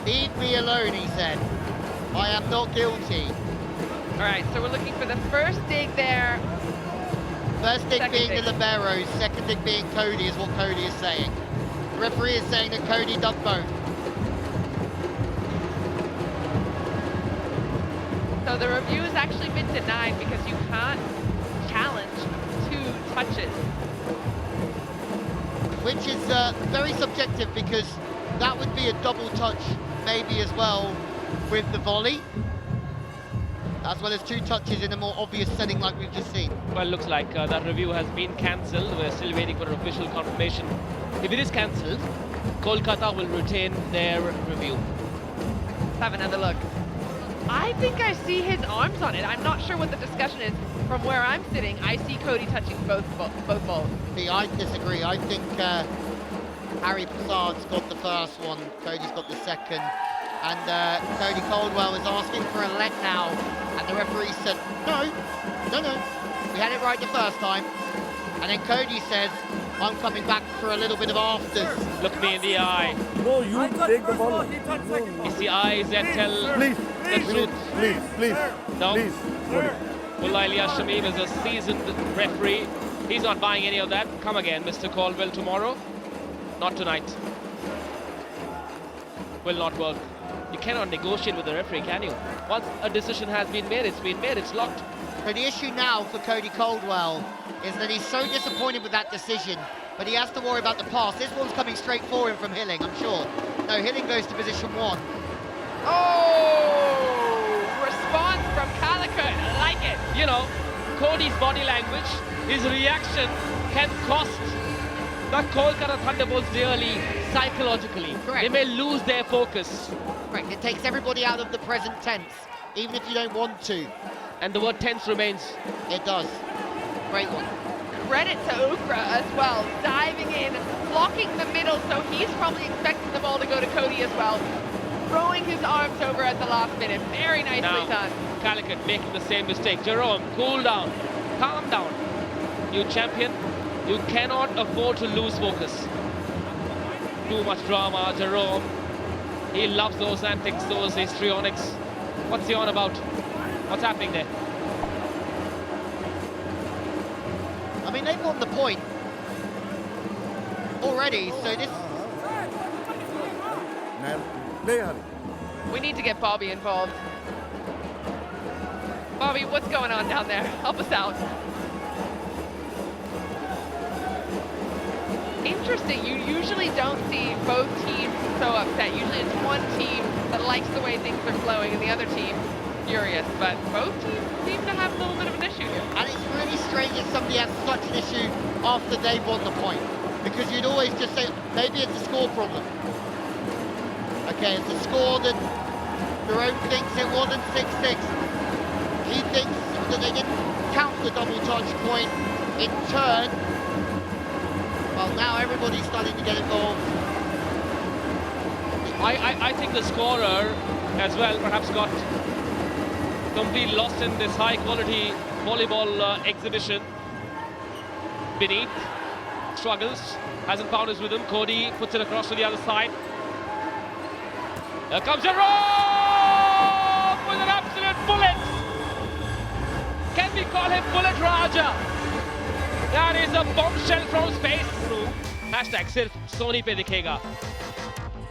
Leave me alone, he said. I am not guilty. All right, so we're looking for the first dig there. First dig Second being dig. the liberos, second dig being Cody is what Cody is saying. The referee is saying that Cody ducked both. So the review has actually been denied because you can't challenge 2 touches. Which is very subjective because that would be a double touch maybe as well with the volley. As well as 2 touches in a more obvious setting like we've just seen. Well, looks like that review has been cancelled. We're still waiting for official confirmation. If it is cancelled, Kolkata will retain their review. Let's have another look. I think I see his arms on it. I'm not sure what the discussion is. From where I'm sitting, I see Cody touching both balls. See, I disagree. I think Harry Prasad's got the first one, Cody's got the second. And Cody Caldwell is asking for a let now. And the referee said, no. We had it right the first time. And then Cody says, I'm coming back for a little bit of afters. Look me in the eye. No, you take the ball. It's the eyes that tell Please, the truth. please. No. Please. Mullah Ilyas Shamim is a seasoned referee. He's not buying any of that. Come again, Mr. Caldwell, tomorrow. Not tonight. Will not work. You cannot negotiate with the referee, can you? Once a decision has been made, it's locked. So the issue now for Cody Caldwell is that he's so disappointed with that decision, but he has to worry about the pass. This one's coming straight for him from Hilling, I'm sure. No, Hilling goes to position 1. Oh! Response from Calicut. I like it. You know, Cody's body language, his reaction can cost the Kolkata Thunderbolts dearly psychologically. Correct. They may lose their focus. Correct, it takes everybody out of the present tense, even if you don't want to. And the word tense remains. It does. Great one. Credit to Ukra as well, diving in, blocking the middle, so he's probably expecting the ball to go to Cody as well. Throwing his arms over at the last minute. Very nicely Now, done. Calicut making the same mistake. Jerome, cool down. Calm down. You champion, you cannot afford to lose focus. Too much drama, Jerome. He loves those antics, those histrionics. What's he on about? What's happening there? I mean, they've won the point already, so this... We need to get Bobby involved. Bobby, what's going on down there? Help us out. Interesting, you usually don't see both teams so upset. Usually it's one team that likes the way things are flowing and the other team furious, but both teams seem to have a little bit of an issue here. And it's really strange that somebody has such an issue after they've won the point, because you'd always just say, maybe it's a score problem. Okay, it's a score that Jerome thinks it wasn't 6-6. He thinks that they didn't count the double touch point in turn. Well, now everybody's starting to get involved. I think the scorer as well perhaps got completely lost in this high-quality volleyball exhibition. Beneath, struggles, hasn't found his rhythm. Cody puts it across to the other side. Here comes Jerome with an absolute bullet. Can we call him Bullet Raja? That is a bombshell from space. Hashtag sirf Sony pe dikhega.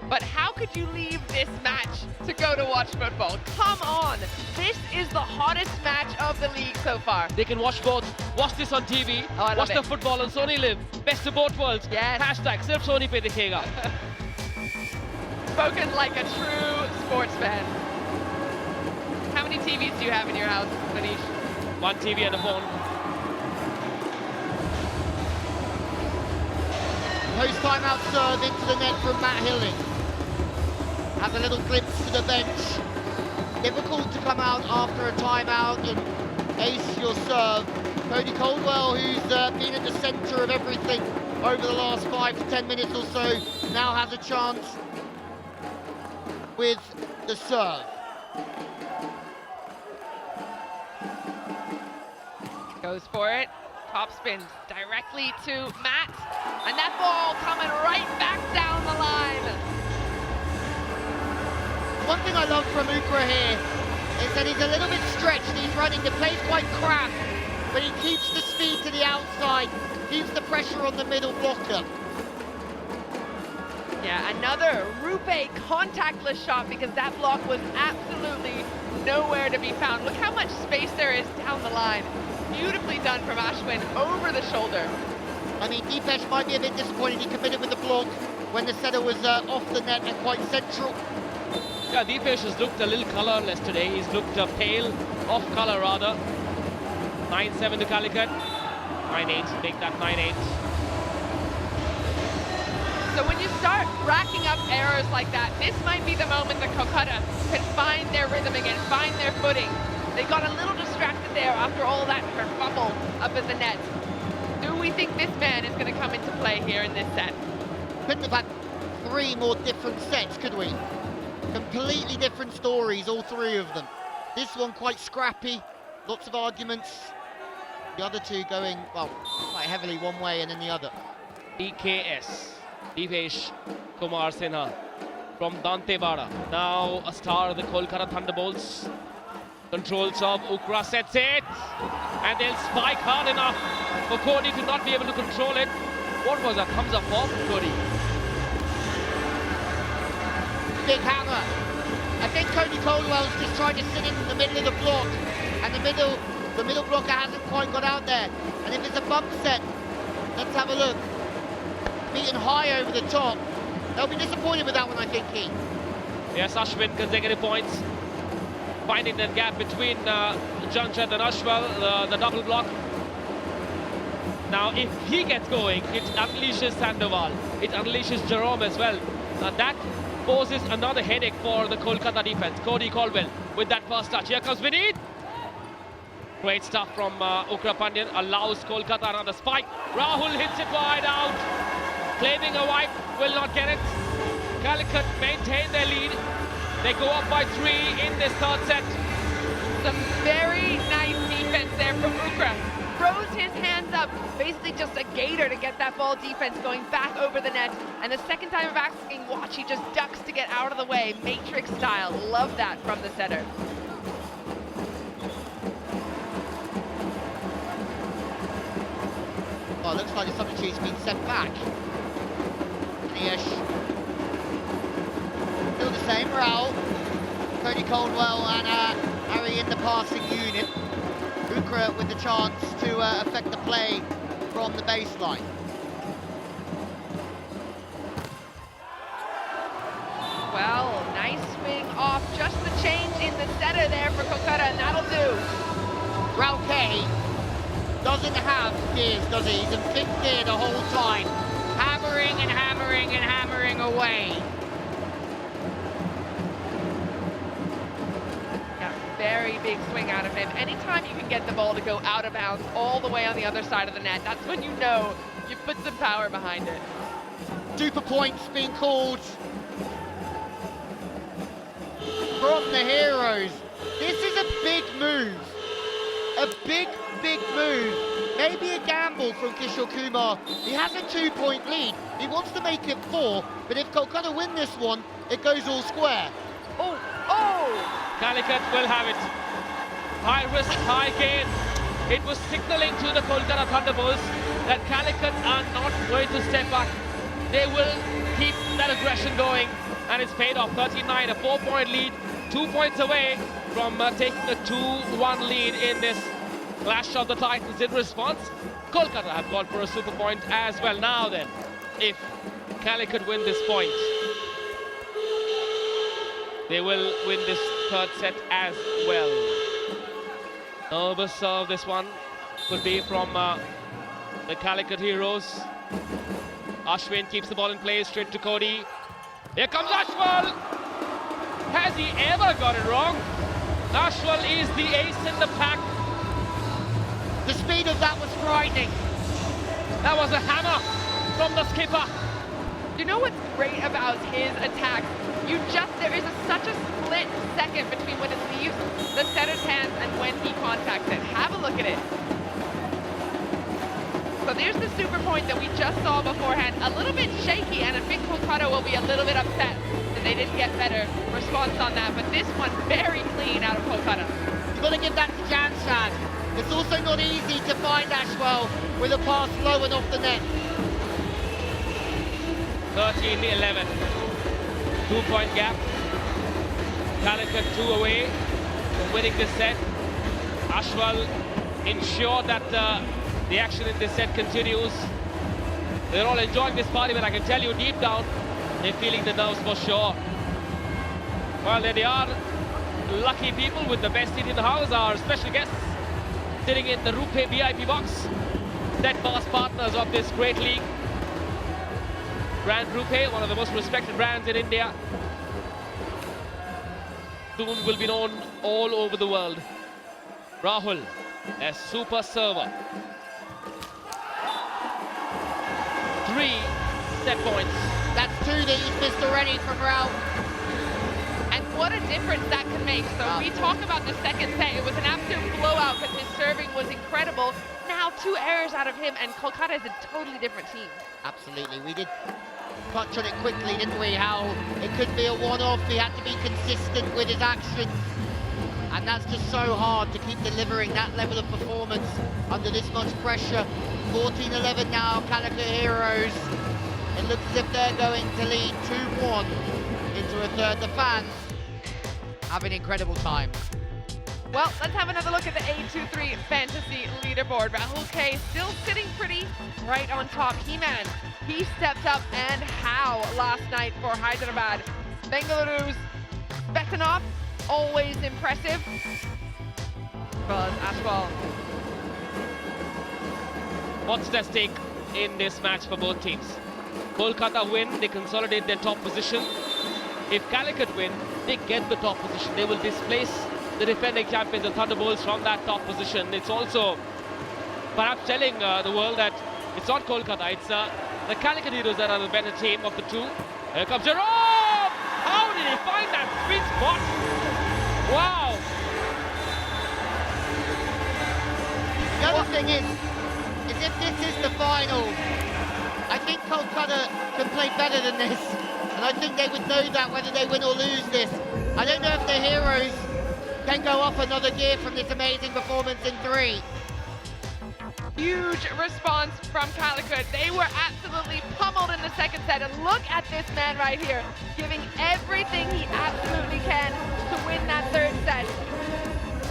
But how could you leave this match to go to watch football? Come on! This is the hottest match of the league so far. They can watch both. Watch this on TV. Oh, I love watch the it. football on Sony Live. Best of both worlds. Yes. Hashtag sirf Sony pe dikhega. Spoken like a true sports fan. How many TVs do you have in your house, Manish? One TV and a phone. Post-timeout serve into the net from Matt Hilling. Has a little glimpse to the bench. Difficult to come out after a timeout and ace your serve. Cody Caldwell, who's been at the centre of everything over the last 5 to 10 minutes or so, now has a chance with the serve. Goes for it. Top spins directly to Matt. And that ball coming right back down the line. One thing I love from Ukra here is that he's a little bit stretched. He's running. The play's quite cramped, but he keeps the speed to the outside, keeps the pressure on the middle blocker. Yeah, another RuPay contactless shot because that block was absolutely nowhere to be found. Look how much space there is down the line. Beautifully done from Ashwin over the shoulder. I mean, Deepesh might be a bit disappointed. He committed with the block when the setter was off the net and quite central. Yeah, Deepesh has looked a little colourless today. He's looked pale, off colour rather. 9-7 to Calicut. 9-8, make that 9-8. So when you start racking up errors like that, this might be the moment that Kolkata can find their rhythm again, find their footing. They got a little distracted there after all that kerfuffle up at the net. Do we think this man is going to come into play here in this set? Couldn't have had 3 more different sets, could we? Completely different stories, all 3 of them. This one quite scrappy, lots of arguments. The other 2 going, well, quite heavily one way and then the other. DKS, Deepesh Kumar Sinha from Dantewada. Now a star of the Kolkata Thunderbolts. Control serve, Ukra sets it. And they'll spike hard enough for Cody to not be able to control it. What was that thumbs up for Cody? Big hammer. I think Cody Coldwell's just trying to sit in the middle of the block, and the middle blocker hasn't quite got out there. And if it's a bump set, let's have a look. Beaten high over the top. They'll be disappointed with that one, I think, Keith. Yes, Ashwin consecutive points. Finding that gap between Jamshed and Ashwal, the double block. Now, if he gets going, it unleashes Sandoval. It unleashes Jerome as well. That poses another headache for the Kolkata defense. Cody Caldwell with that first touch. Here comes Vinit. Great stuff from Ukra Pandyan. Allows Kolkata another spike. Rahul hits it wide out. Claiming a wipe, will not get it. Calicut maintain their lead. They go up by 3 in this third set. Some very nice defense there from Ukra. Throws his hands up, basically just a gator to get that ball defense going back over the net. And the second time of asking, watch, he just ducks to get out of the way, Matrix style. Love that from the setter. Oh, looks like the substitute's been sent back. Niesh. Still the same, Raul. Cody Caldwell and Harry in the passing unit. Ukra with the chance to affect the play from the baseline. Well, nice swing off. Just the change in the setter there for Kolkata, and that'll do. Raul K doesn't have gears, does he? He's in 5th gear the whole time. Hammering and hammering and hammering away. Yeah, very big swing out of him. Anytime you can get the ball to go out of bounds all the way on the other side of the net, that's when you know you put some power behind it. Super points being called from the heroes. This is a big move. A big move. Maybe a gamble from Kishore Kumar. He has a 2-point lead. He wants to make it 4, but if Kolkata win this one, it goes all square. Oh! Calicut will have it. High risk, high gain. It was signaling to the Kolkata Thunderbolts that Calicut are not going to step back. They will keep that aggression going, and it's paid off. 39, a 4-point lead, 2 points away from taking a 2-1 lead in this Clash of the Titans. In response, Kolkata have gone for a super point as well. Now then, if Calicut win this point, they will win this third set as well. Nervous serve this one could be from the Calicut heroes. Ashwin keeps the ball in play, straight to Cody. Here comes Ashwal! Has he ever got it wrong? Ashwal is the ace in the pack. The speed of that was frightening. That was a hammer from the skipper. You know what's great about his attack? There is such a split second between when it leaves the setter's hands and when he contacts it. Have a look at it. there's the super point that we just saw beforehand. A little bit shaky, and I think Kolkata will be a little bit upset that they didn't get better response on that. But this one, very clean out of Kolkata. You've got to give that to Janshad. It's also not easy to find Ashwell with a pass low and off the net. 13-11. 2-point gap. Calicut 2 away from winning this set. Ashwell ensured that the action in this set continues. They're all enjoying this party, but I can tell you deep down, they're feeling the nerves for sure. Well, they are lucky people with the best seat in the house, our special guests sitting in the RuPay VIP box. Steadfast partners of this great league. Brand RuPay, one of the most respected brands in India. Soon will be known all over the world. Rahul, a super server. 3 set points. That's 2 that he's missed already from Ralph. And what a difference that can make. So we talk about the second set. It was an absolute blowout because his serving was incredible. Now 2 errors out of him, and Kolkata is a totally different team. Absolutely. We did touch on it quickly, didn't we? How it could be a one-off. He had to be consistent with his actions. And that's just so hard to keep delivering that level of performance under this much pressure. 14-11 now, Calicut Heroes. It looks as if they're going to lead 2-1 into a third. The fans have an incredible time. Well, let's have another look at the A23 fantasy leaderboard. Rahul K still sitting pretty right on top. He-Man, he stepped up, and how last night for Hyderabad. Bengaluru's Betanov, always impressive. But as well. What's the stake in this match for both teams? Kolkata win, they consolidate their top position. If Calicut win, they get the top position. They will displace the defending champions, the Thunderbolts, from that top position. It's also perhaps telling the world that it's not Kolkata, it's the Calicut Heroes that are the better team of the two. Here comes Jerome! How did he find that sweet spot? Wow! The other thing is if this is the final, I think Kolkata can play better than this. And I think they would know that whether they win or lose this. I don't know if the Heroes can go up another gear from this amazing performance in 3. Huge response from Calicut. They were absolutely pummeled in the second set. And look at this man right here, giving everything he absolutely can to win that third set.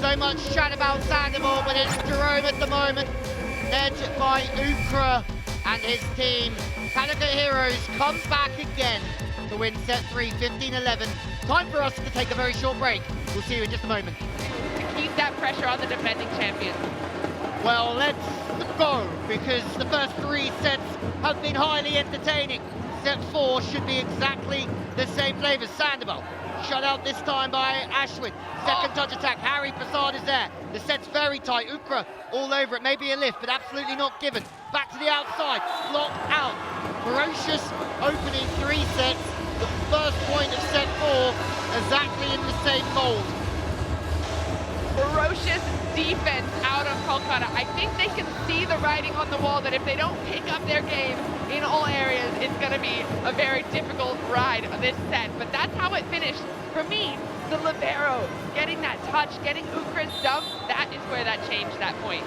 So much chat about Sandoval, but it's Jerome at the moment, led by Ukra and his team. Calicut Heroes come back again to win set 3, 15-11. Time for us to take a very short break. We'll see you in just a moment. To keep that pressure on the defending champions. Well, let's go, because the first 3 sets have been highly entertaining. Set 4 should be exactly the same flavour. Sandoval shut out this time by Ashwin. Second touch attack, Harry Prasad is there. The set's very tight. Ukra all over it, maybe a lift, but absolutely not given. Back to the outside, blocked out. Ferocious opening 3 sets. The first point of set 4, exactly in the same mould. Ferocious defense out of Kolkata. I think they can see the writing on the wall that if they don't pick up their game in all areas, it's going to be a very difficult ride of this set. But that's how it finished. For me, the libero, getting that touch, getting Ukra's dump, that is where that changed that point.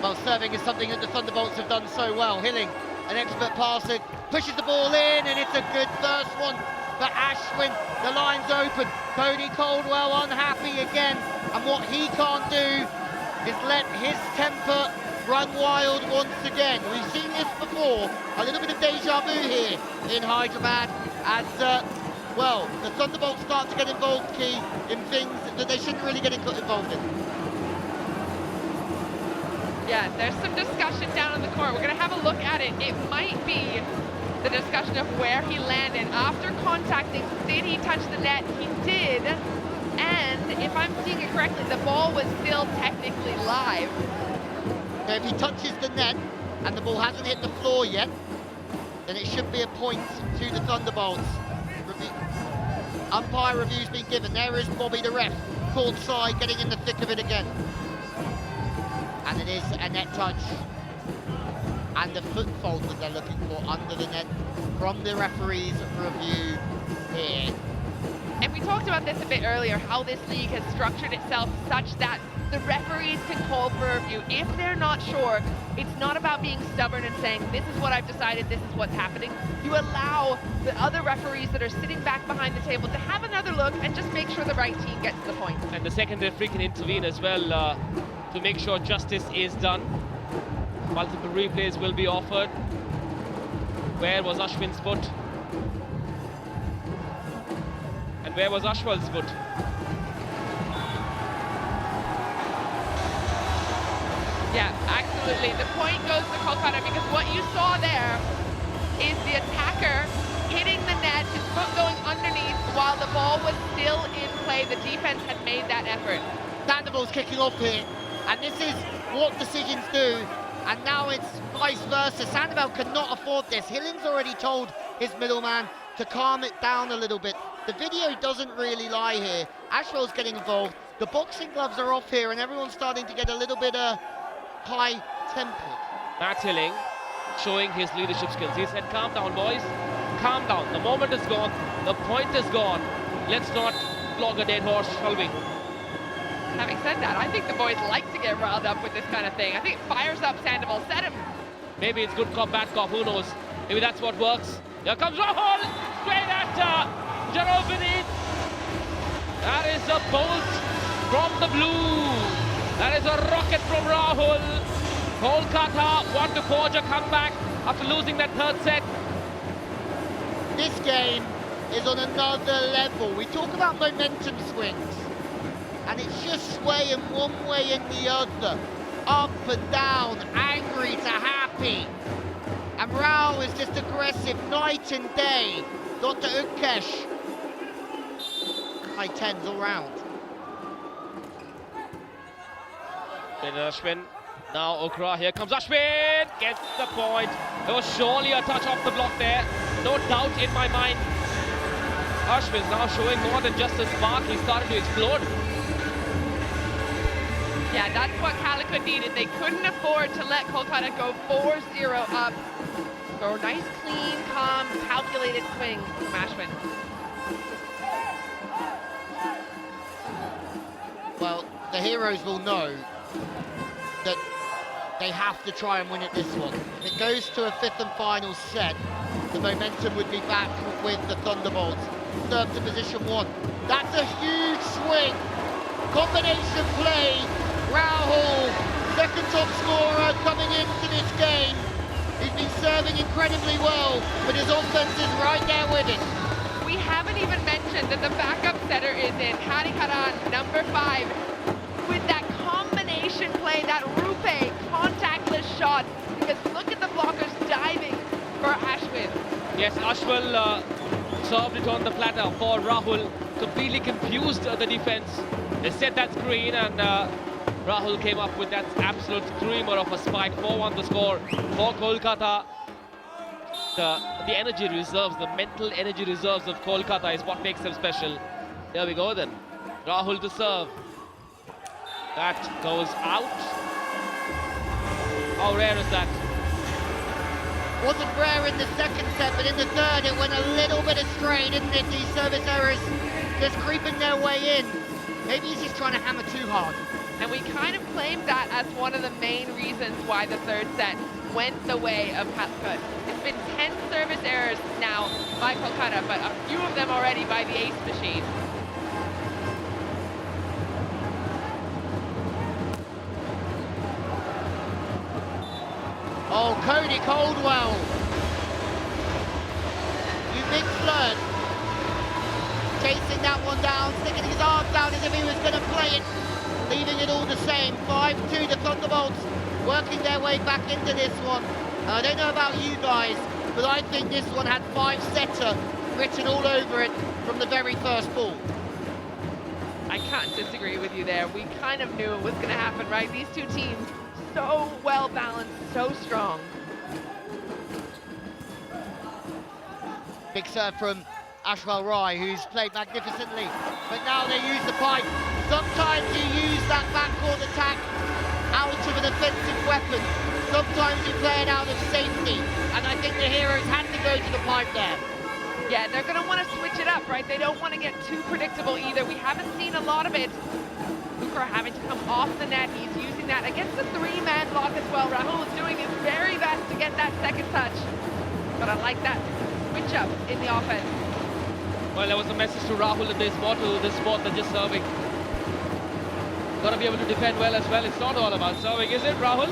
Well, serving is something that the Thunderbolts have done so well. Hilling, an expert passer, pushes the ball in, and it's a good first one for Ashwin. The line's open. Cody Caldwell unhappy again, and what he can't do is let his temper run wild once again. We've seen this before, a little bit of deja vu here in Hyderabad, as well, the Thunderbolts start to get involved, Key, in things that they shouldn't really get involved in. Yeah, there's some discussion down in the corner. We're going to have a look at it. It might be the discussion of where he landed. After contacting, did he touch the net? He did. And if I'm seeing it correctly, the ball was still technically live. Now, if he touches the net and the ball hasn't hit the floor yet, then it should be a point to the Thunderbolts. Umpire review's been given. There is Bobby the ref, court side, getting in the thick of it again. And it is a net touch. and the foot fault that they're looking for under the net from the referee's review here. And we talked about this a bit earlier, how this league has structured itself such that the referees can call for a review. If they're not sure, it's not about being stubborn and saying, this is what I've decided, this is what's happening. You allow the other referees that are sitting back behind the table to have another look and just make sure the right team gets the point. And the second referee can intervene as well to make sure justice is done. Multiple replays will be offered. Where was Ashwin's foot? And where was Ashwal's foot? Yeah, absolutely. The point goes to Kolkata because what you saw there is the attacker hitting the net, his foot going underneath while the ball was still in play. The defense had made that effort. Thunderbolts kicking off here, and this is what decisions do, and now it's vice versa. Sandoval cannot afford this. Hilling's already told his middleman to calm it down a little bit. The video doesn't really lie here. Ashwell's getting involved. The boxing gloves are off here, and everyone's starting to get a little bit high-tempered. Matt Hilling showing his leadership skills. He said, calm down, boys. Calm down. The moment is gone. The point is gone. Let's not flog a dead horse, shall we? Having said that, I think the boys like to get riled up with this kind of thing. I think it fires up Sandoval. Set him. Maybe it's good cop, bad cop. Who knows? Maybe that's what works. Here comes Rahul. Straight at Jarrell beneath. That is a bolt from the blue. That is a rocket from Rahul. Kolkata want to forge a comeback after losing that third set. This game is on another level. We talk about momentum swings, and it's just swaying one way and the other. Up and down, angry to happy. And Rao is just aggressive night and day. Dr. Utkesh, high tens all round. Then Ashwin, now Okra, here comes Ashwin, gets the point. There was surely a touch off the block there, no doubt in my mind. Ashwin's now showing more than just a spark, he's starting to explode. Yeah, that's what Calicut needed. They couldn't afford to let Kolkata go 4-0 up. So nice, clean, calm, calculated swing from Ashwin. Well, the heroes will know that they have to try and win it this one. If it goes to a fifth and final set, the momentum would be back with the Thunderbolts. Serve to position one. That's a huge swing. Combination play. Rahul, second top scorer coming into this game. He's been serving incredibly well, but his offense is right there with it. We haven't even mentioned that the backup setter is in, Hadi Karan, number 5, with that combination play, that RuPay contactless shot, because look at the blockers diving for Ashwin. Yes, Ashwin served it on the platter for Rahul, completely confused the defense. They set that screen and Rahul came up with that absolute screamer of a spike. 4-1 the score for Kolkata. The energy reserves, the mental energy reserves of Kolkata is what makes them special. There we go then. Rahul to serve. That goes out. How rare is that? Wasn't rare in the second set, but in the third it went a little bit astray, didn't it? These service errors just creeping their way in. Maybe he's just trying to hammer too hard. And we kind of claimed that as one of the main reasons why the third set went the way of Calicut. It's been 10 service errors now by Kolkata, but a few of them already by the ace machine. Oh, Cody Caldwell. You big flirt. Chasing that one down, sticking his arms out as if he was going to play it. Leaving it all the same. 5-2, the Thunderbolts working their way back into this one. I don't know about you guys, but I think this one had 5-setter written all over it from the very first ball. I can't disagree with you there. We kind of knew it was going to happen, right? These two teams, so well balanced, so strong. Big serve from Ashwal Rai, who's played magnificently, but now they use the pipe. Sometimes you use that backcourt attack out of an offensive weapon. sometimes you play it out of safety, and I think the Heroes had to go to the pipe there. Yeah, they're going to want to switch it up, right? They don't want to get too predictable either. We haven't seen a lot of it. Ukra having to come off the net. He's using that against the three-man block as well. Rahul is doing his very best to get that second touch. But I like that switch up in the offense. Well, there was a message to Rahul that there's more to this sport than just serving. Got to be able to defend well as well. It's not all about serving, is it, Rahul?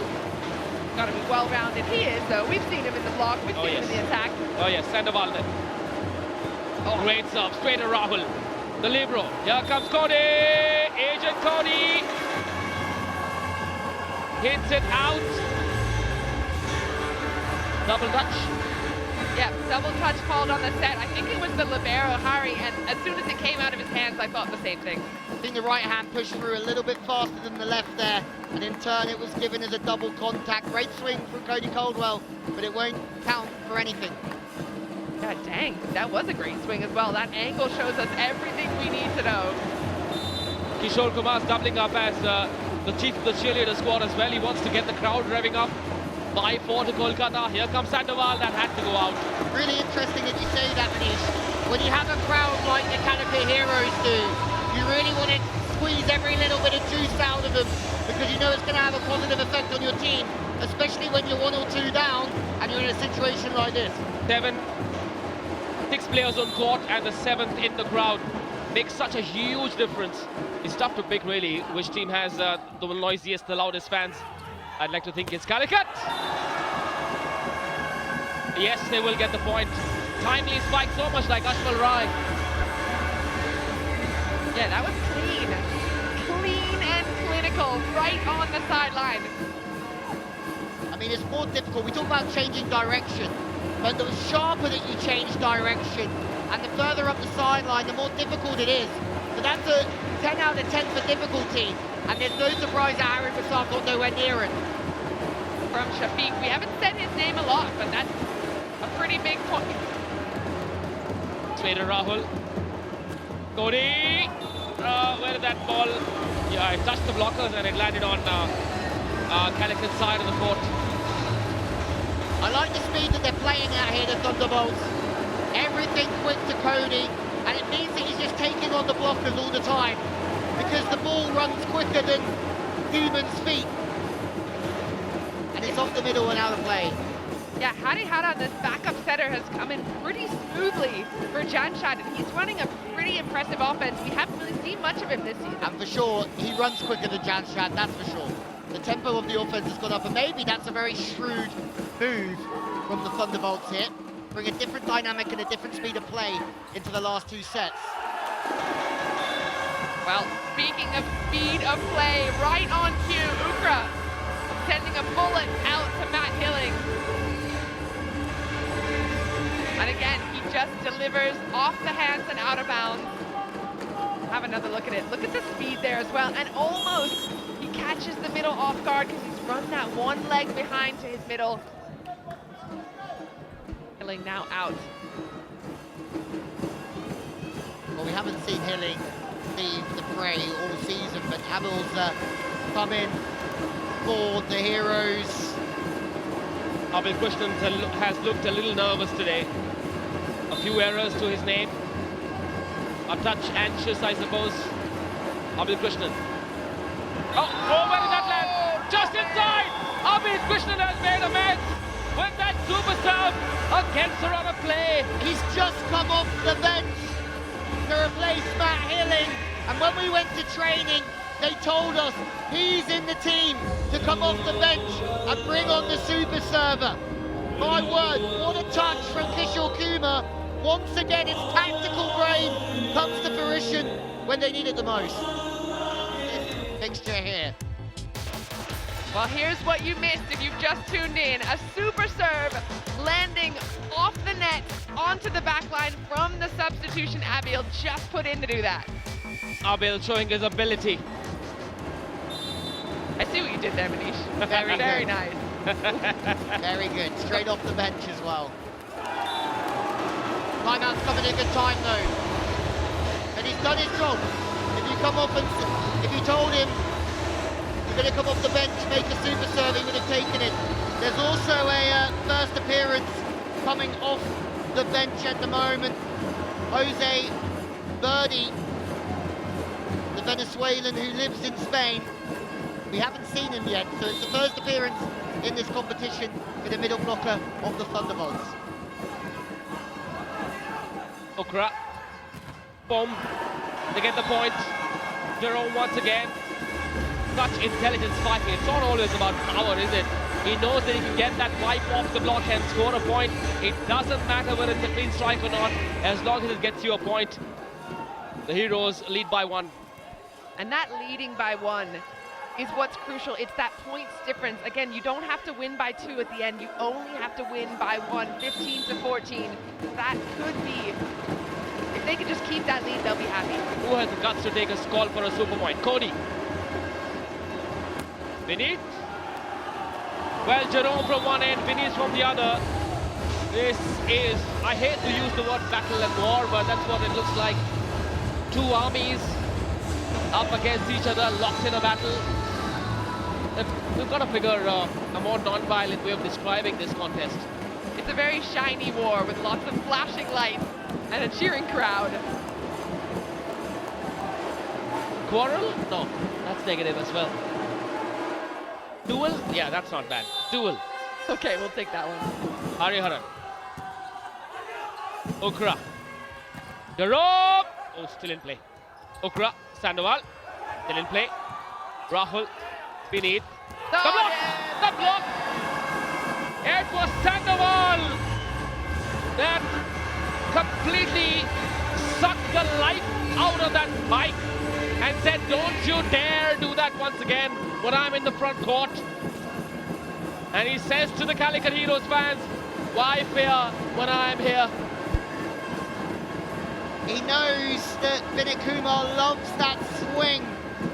Got to be well-rounded. He is, though. We've seen him in the block. We've seen him in the attack. Oh, yes, Sandoval then. Oh, great serve. Straight to Rahul. The libero. Here comes Cody. Agent Cody. Hits it out. Double touch. Yeah, double touch called on the set. I think it was the libero, Harry, and as soon as it came out of his hands, I thought the same thing. I think the right hand pushed through a little bit faster than the left there, and in turn it was given as a double contact. Great swing from Cody Caldwell, but it won't count for anything. God dang, that was a great swing as well. That angle shows us everything we need to know. Kishore Kumar's doubling up as the chief of the cheerleader squad as well. He wants to get the crowd revving up. 5-4 to Kolkata. Here comes Sandoval. That had to go out. Really interesting that you say that, Manish. When you have a crowd like the Calicut Heroes do, you really want to squeeze every little bit of juice out of them, because you know it's going to have a positive effect on your team, especially when you're 1 or 2 down and you're in a situation like this. 6 players on court and the 7th in the crowd makes such a huge difference. It's tough to pick really which team has the noisiest, the loudest fans. I'd like to think it's Calicut. Yes, they will get the point. Timely spike, so much like Ashwal Rai. Yeah, that was clean. Clean and clinical, right on the sideline. I mean, it's more difficult. We talk about changing direction, but the sharper that you change direction and the further up the sideline, the more difficult it is. So that's a 10 out of 10 for difficulty, and there's no surprise that Harry Bassar got nowhere near it. From Shafiq, we haven't said his name a lot, but that's a pretty big point. Straight to Rahul. Cody. Where did that ball? Yeah, it touched the blockers and it landed on Calicut's side of the court. I like the speed that they're playing out here, the Thunderbolts. Everything quick to Cody, and it means that he's just taking on the blockers all the time, because the ball runs quicker than humans' feet. And it's off the middle and out of play. Yeah, Hadi Hadan, this backup setter, has come in pretty smoothly for Janshad, and he's running a pretty impressive offense. We haven't really seen much of him this season. And for sure, he runs quicker than Janshad, that's for sure. The tempo of the offense has gone up, and maybe that's a very shrewd move from the Thunderbolts here. Bring a different dynamic and a different speed of play into the last 2 sets. Well, speaking of speed of play, right on cue, Ukra sending a bullet out to Matt Hilling. And again, he just delivers off the hands and out of bounds. Have another look at it. Look at the speed there as well. And almost he catches the middle off guard because he's run that one leg behind to his middle. Hilling now out. Well, we haven't seen Hilling leave the fray all season, but Abel's come in for the Heroes. Abel Krishnan has looked a little nervous today. A few errors to his name. A touch anxious, I suppose. Abel Krishnan. Oh, where did that land? Just inside! Abel Krishnan has made amends with that super serve against her on a play. He's just come off the bench to replace Matt Hilling, and when we went to training, they told us he's in the team to come off the bench and bring on the super server. My word, what a touch from Kishore Kumar. Once again, his tactical brain comes to fruition when they need it the most. Fixture here. Well, here's what you missed if you've just tuned in. A super serve landing off the net onto the back line from the substitution Abil just put in to do that. Abel showing his ability. I see what you did there, Manish. Very Very good. nice. Very good, straight off the bench as well. Timeout's coming in good time though. And he's done his job. If you come off and, if you told him you're going to come off the bench, make a super serve, he would have taken it. There's also a first appearance coming off the bench at the moment. Jose Verdi, the Venezuelan who lives in Spain. We haven't seen him yet, so it's the first appearance in this competition for the middle blocker of the Thunderbolts. Okra. Boom. They get the point. Jerome once again. Such intelligence fighting. It's not always about power, is it? He knows that he can get that wipe off the block and score a point. It doesn't matter whether it's a clean strike or not, as long as it gets you a point. The Heroes lead by 1. And that leading by 1 is what's crucial. It's that points difference. Again, you don't have to win by 2 at the end. You only have to win by 1, 15 to 14. That could be, if they can just keep that lead, they'll be happy. Who has the guts to take a call for a super point? Cody. Vinny. Well, Jerome from one end, Vinny's from the other. This is, I hate to use the word battle and war, but that's what it looks like. 2 armies up against each other, locked in a battle. We've got to figure a more non-violent way of describing this contest. It's a very shiny war with lots of flashing lights and a cheering crowd. Quarrel? No, that's negative as well. Duel? Yeah, that's not bad. Duel. Okay, we'll take that one. Hariharan. Okra. Jerome! Oh, still in play. Okra. Sandoval. Still in play. Rahul. Beneath. The block! The block! It was Sandoval that completely sucked the life out of that bike and said, don't you dare do that once again when I'm in the front court. And he says to the Calicut Heroes fans, why fear when I'm here? He knows that Vinay Kumar loves that swing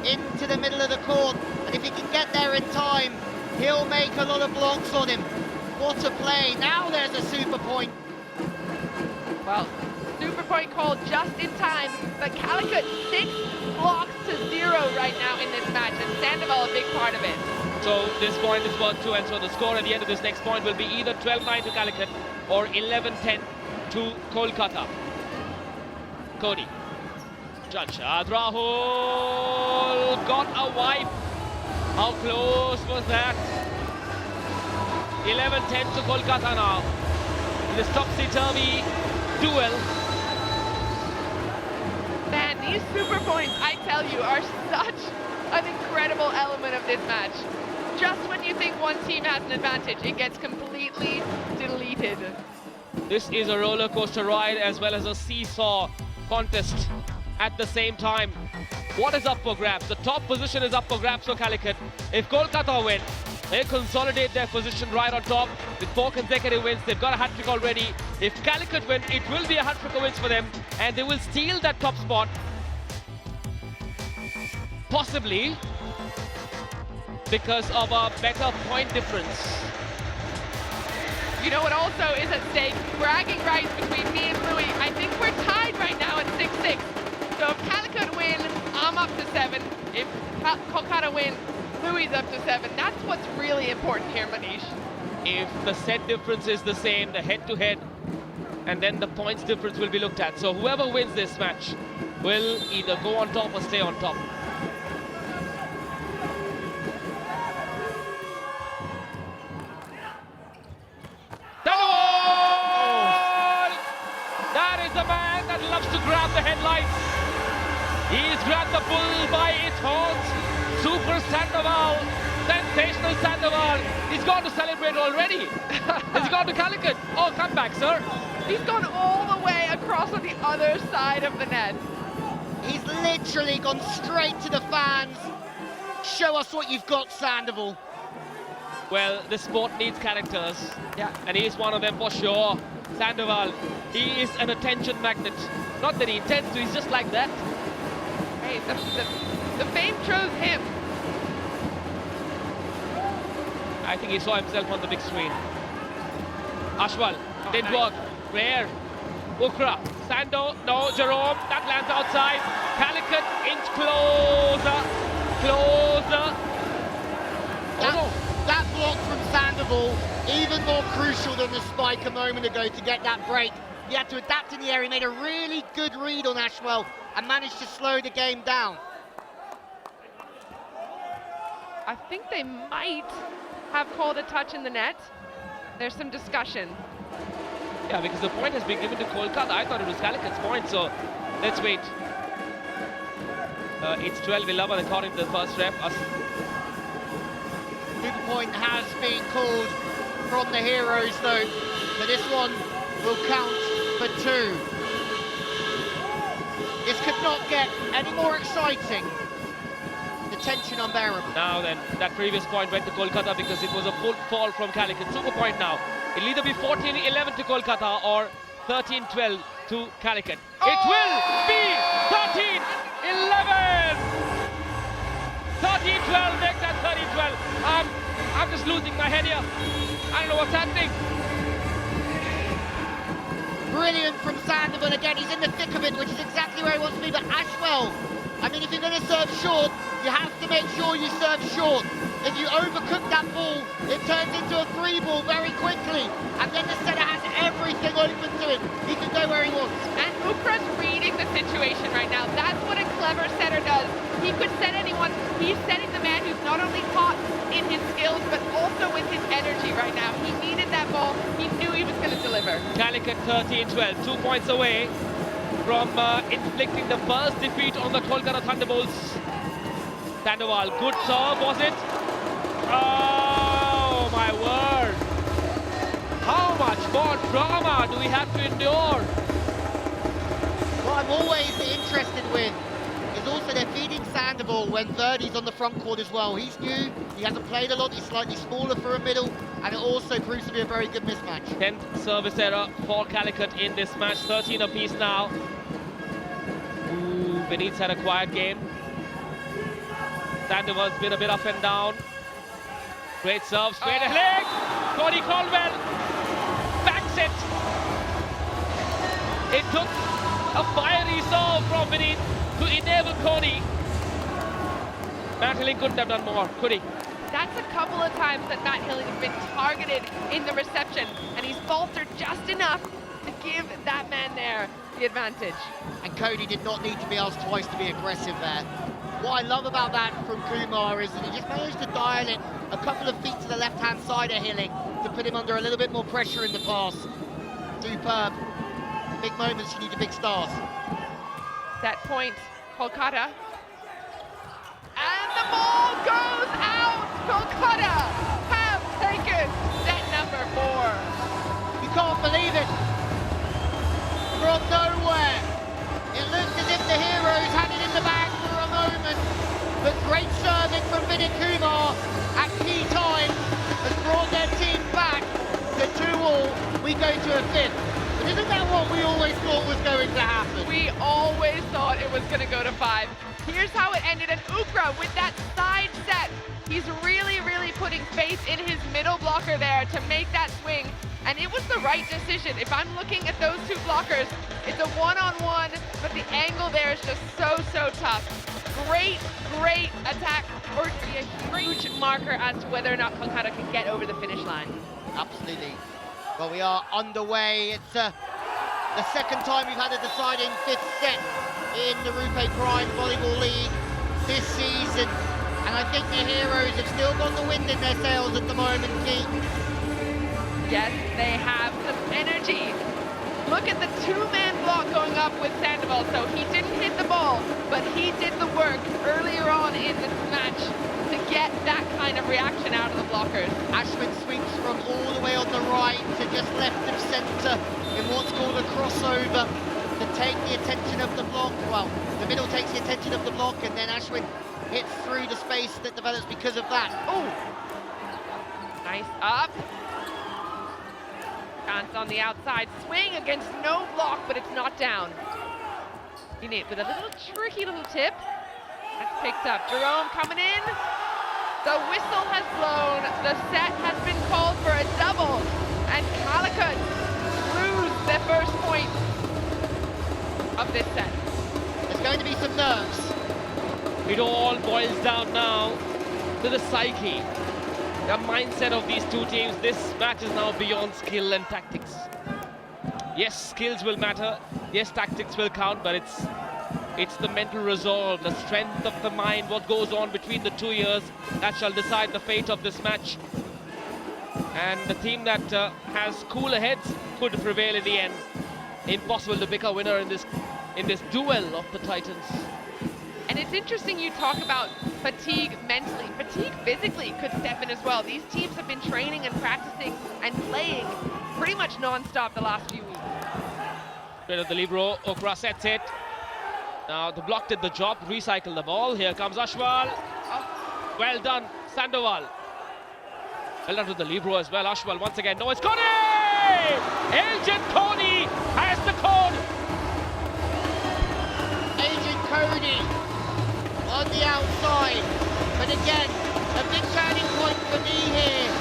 into the middle of the court, and if he can get there in time, he'll make a lot of blocks on him. What a play. Now there's a super point. Well, super point called just in time, but Calicut 6 blocks to 0 right now in this match, and Sandoval a big part of it. So this point is worth 2, and so the score at the end of this next point will be either 12-9 to Calicut or 11-10 to Kolkata. Cody. Janshad Rahul got a wipe. How close was that? 11-10 to Kolkata now. This topsy-turvy duel. Man, these super points, I tell you, are such an incredible element of this match. Just when you think one team has an advantage, it gets completely deleted. This is a roller coaster ride as well as a seesaw contest at the same time. What is up for grabs? The top position is up for grabs for Calicut. If Kolkata win, they consolidate their position right on top with 4 consecutive wins. They've got a hat-trick already. If Calicut win, it will be a hat-trick of wins for them, and they will steal that top spot. Possibly because of a better point difference. You know what also is at stake? Bragging rights between me and Louis. I think we're tied right now at 6-6. So if Calicut win, I'm up to 7. If Kolkata win, Louis up to 7. That's what's really important here, Manish. If the set difference is the same, the head-to-head, and then the points difference will be looked at. So whoever wins this match will either go on top or stay on top. That is the man that loves to grab the headlights. He's grabbed the bull by its horns. Super Sandoval, sensational Sandoval. He's gone to celebrate already. Has he gone to Calicut? Oh, come back, sir. He's gone all the way across on the other side of the net. He's literally gone straight to the fans. Show us what you've got, Sandoval. Well, the sport needs characters. Yeah. And he is one of them for sure. Sandoval, he is an attention magnet. Not that he intends to, he's just like that. Hey, the fame chose him. I think he saw himself on the big screen. Ashwal, didn't work. Rare. Ukra, Sando, no, Jerome, that lands outside. Calicut, inch closer, closer. That block from Sandoval ball, even more crucial than the spike a moment ago to get that break. He had to adapt in the air. He made a really good read on Ashwell and managed to slow the game down. I think they might have called a touch in the net. There's some discussion. Yeah, because the point has been given to Kolkata. I thought it was Calicut's point, so let's wait. It's 12-11 according to the first ref. Super point has been called from the Heroes though, so this one will count for 2. This could not get any more exciting. The tension unbearable. Now then, that previous point went to Kolkata because it was a full fall from Calicut. Super point now. It'll either be 14-11 to Kolkata or 13-12 to Calicut. It will be 13-11! 13-12, make that 13-12. I'm just losing my head here. I don't know what's happening. Brilliant from Sandoval again. He's in the thick of it, which is exactly where he wants to be. But Ashwell, I mean, if you're going to serve short, you have to make sure you serve short. If you overcook that ball, it turns into a 3 ball very quickly. And then the setter has everything open to him. He can go where he wants. And Ukra's reading the situation right now. That's what a clever setter does. He could set anyone. He's setting the man who's not only hot in his skills, but also with his energy right now. He needed that ball. He knew he was going to deliver. Calicut 13-12, 2 points away from inflicting the first defeat on the Kolkata Thunderbolts. Sandoval, good serve, was it? Oh my word! How much more drama do we have to endure? What I'm always interested with is also they're feeding Sandoval when Verdi's on the front court as well. He's new, he hasn't played a lot, he's slightly smaller for a middle, and it also proves to be a very good mismatch. 10th service error for Calicut in this match, 13 apiece now. Ooh, Benitez had a quiet game. Sandoval's been a bit up and down. Great serve, straight ahead. Cody Caldwell backs it. It took a fiery serve from Benitez to enable Cody. Matt Hilling couldn't have done more, could he? That's a couple of times that Matt Hilling has been targeted in the reception, and he's faltered just enough to give that man there the advantage. And Cody did not need to be asked twice to be aggressive there. What I love about that from Kumar is that he just managed to dial it a couple of feet to the left-hand side of Hilling to put him under a little bit more pressure in the pass. Superb. Big moments, you need the big stars. That point, Kolkata. And the ball goes out! Kolkata have taken set number 4. You can't believe it. From nowhere. It looked as if the Heroes had it in the bag for a moment, but great serving from Vinit Kumar at key time has brought their team back to 2-all. We go to a 5th. But isn't that what we always thought was going to happen? We always thought it was going to go to 5. Here's how it ended, and Ukra with that side set. He's really, really putting faith in his middle blocker there to make that swing, and it was the right decision. If I'm looking at those 2 blockers, it's a one-on-one, but the angle there is just so tough. Great attack, or a huge marker as to whether or not Kolkata can get over the finish line. Absolutely. Well, we are underway. It's the second time we've had a deciding 5th set in the RuPay Prime Volleyball League this season. And I think the Heroes have still got the wind in their sails at the moment, Keith. Yes, they have some energy. Look at the 2-man block going up with Sandoval. So he didn't hit the ball, but he did the work earlier on in this match to get that kind of reaction out of the blockers. Ashwin sweeps from all the way on the right to just left of centre in what's called a crossover to take the attention of the block. Well, the middle takes the attention of the block, and then Ashwin hits through the space that develops because of that. Oh, nice up. Chance on the outside, swing against no block, but it's not down. Benit with a little tricky little tip. That's picked up. Jerome coming in. The whistle has blown. The set has been called for a double, and Calicut lose their first point of this set. There's going to be some nerves. It all boils down now to the psyche. The mindset of these two teams. This match is now beyond skill and tactics. Yes, skills will matter. Yes, tactics will count, but it's the mental resolve, the strength of the mind, what goes on between the 2 years that shall decide the fate of this match. And the team that has cooler heads could prevail in the end. Impossible to pick a winner in this duel of the Titans. And it's interesting you talk about fatigue mentally. Fatigue physically could step in as well. These teams have been training and practicing and playing pretty much non-stop the last few weeks. Bit of the libero, Okra sets it. Now the block did the job, recycle the ball. Here comes Ashwal. Oh. Well done, Sandoval. Well done to the libero as well. Ashwal once again. No, it's Cody! Agent Cody has the code. Agent Cody on the outside. But again, a big turning point for me here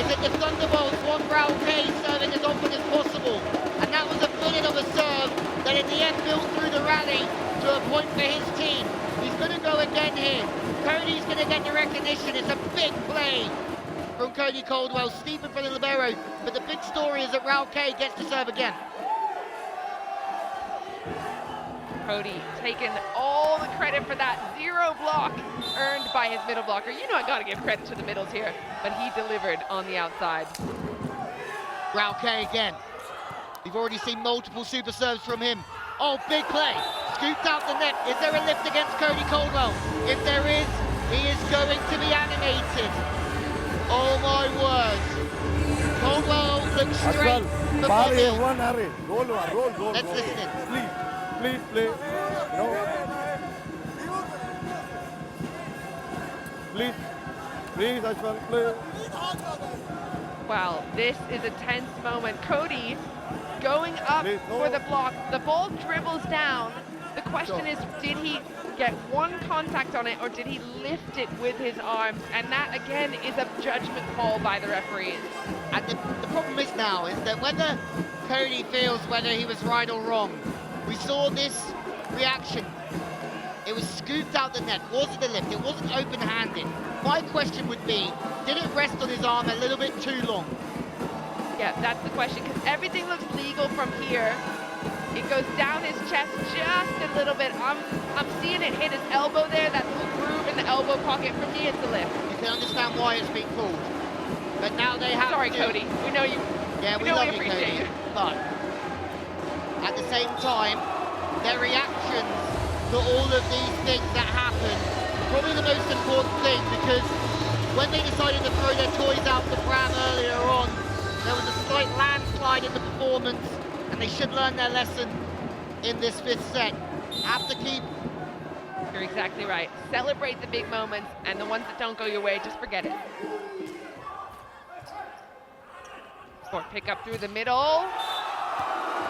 is that the Thunderbolts want RuPay serving as often as possible. And that was a brilliant of a serve that in the end built through the rally to a point for his team. He's going to go again here. Cody's going to get the recognition. It's a big play from Cody Caldwell. Steep in front of libero. But the big story is that RuPay gets to serve again. Cody taking all the credit for that 0 block earned by his middle blocker. You know I gotta give credit to the middles here, but he delivered on the outside. RuPay again. We've already seen multiple super serves from him. Oh, big play. Scooped out the net. Is there a lift against Cody Caldwell? If there is, he is going to be animated. Oh my word. Caldwell looks straight for Ball Bobby. one array. Roll. Let's listen in. Please play. No. Please, Ashwal, play. Wow, this is a tense moment. Cody going up for the block. The ball dribbles down. The question is, did he get one contact on it or did he lift it with his arms? And that again is a judgment call by the referees. And the problem is now is that whether Cody feels whether he was right or wrong, we saw this reaction. It was scooped out the net. Was it a lift? It wasn't open-handed. My question would be, did it rest on his arm a little bit too long? Yeah, that's the question, because everything looks legal from here. It goes down his chest just a little bit. I'm seeing it hit his elbow there, that little groove in the elbow pocket. For me, it's a lift. You can understand why it's being called. But now they have Sorry, to... Cody. We know you. Yeah, we love you, Cody. But at the same time, their reactions to all of these things that happen, probably the most important thing, because when they decided to throw their toys out the pram earlier on, there was a slight landslide in the performance, and they should learn their lesson in this 5th set. Have to keep... You're exactly right. Celebrate the big moments, and the ones that don't go your way, just forget it. Or pick up through the middle.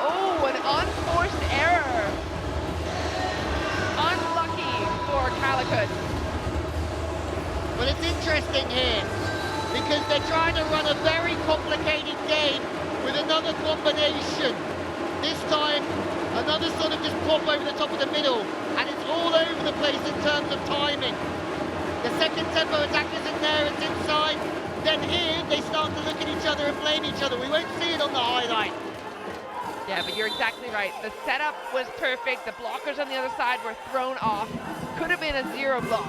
Oh, an unforced error. Unlucky for Calicut. But it's interesting here, because they're trying to run a very complicated game with another combination. This time, another sort of just pop over the top of the middle, and it's all over the place in terms of timing. The second tempo attack isn't there, it's inside. Then here, they start to look at each other and blame each other. We won't see it on the highlight. Yeah, but you're exactly right. The setup was perfect. The blockers on the other side were thrown off. Could have been a 0 block.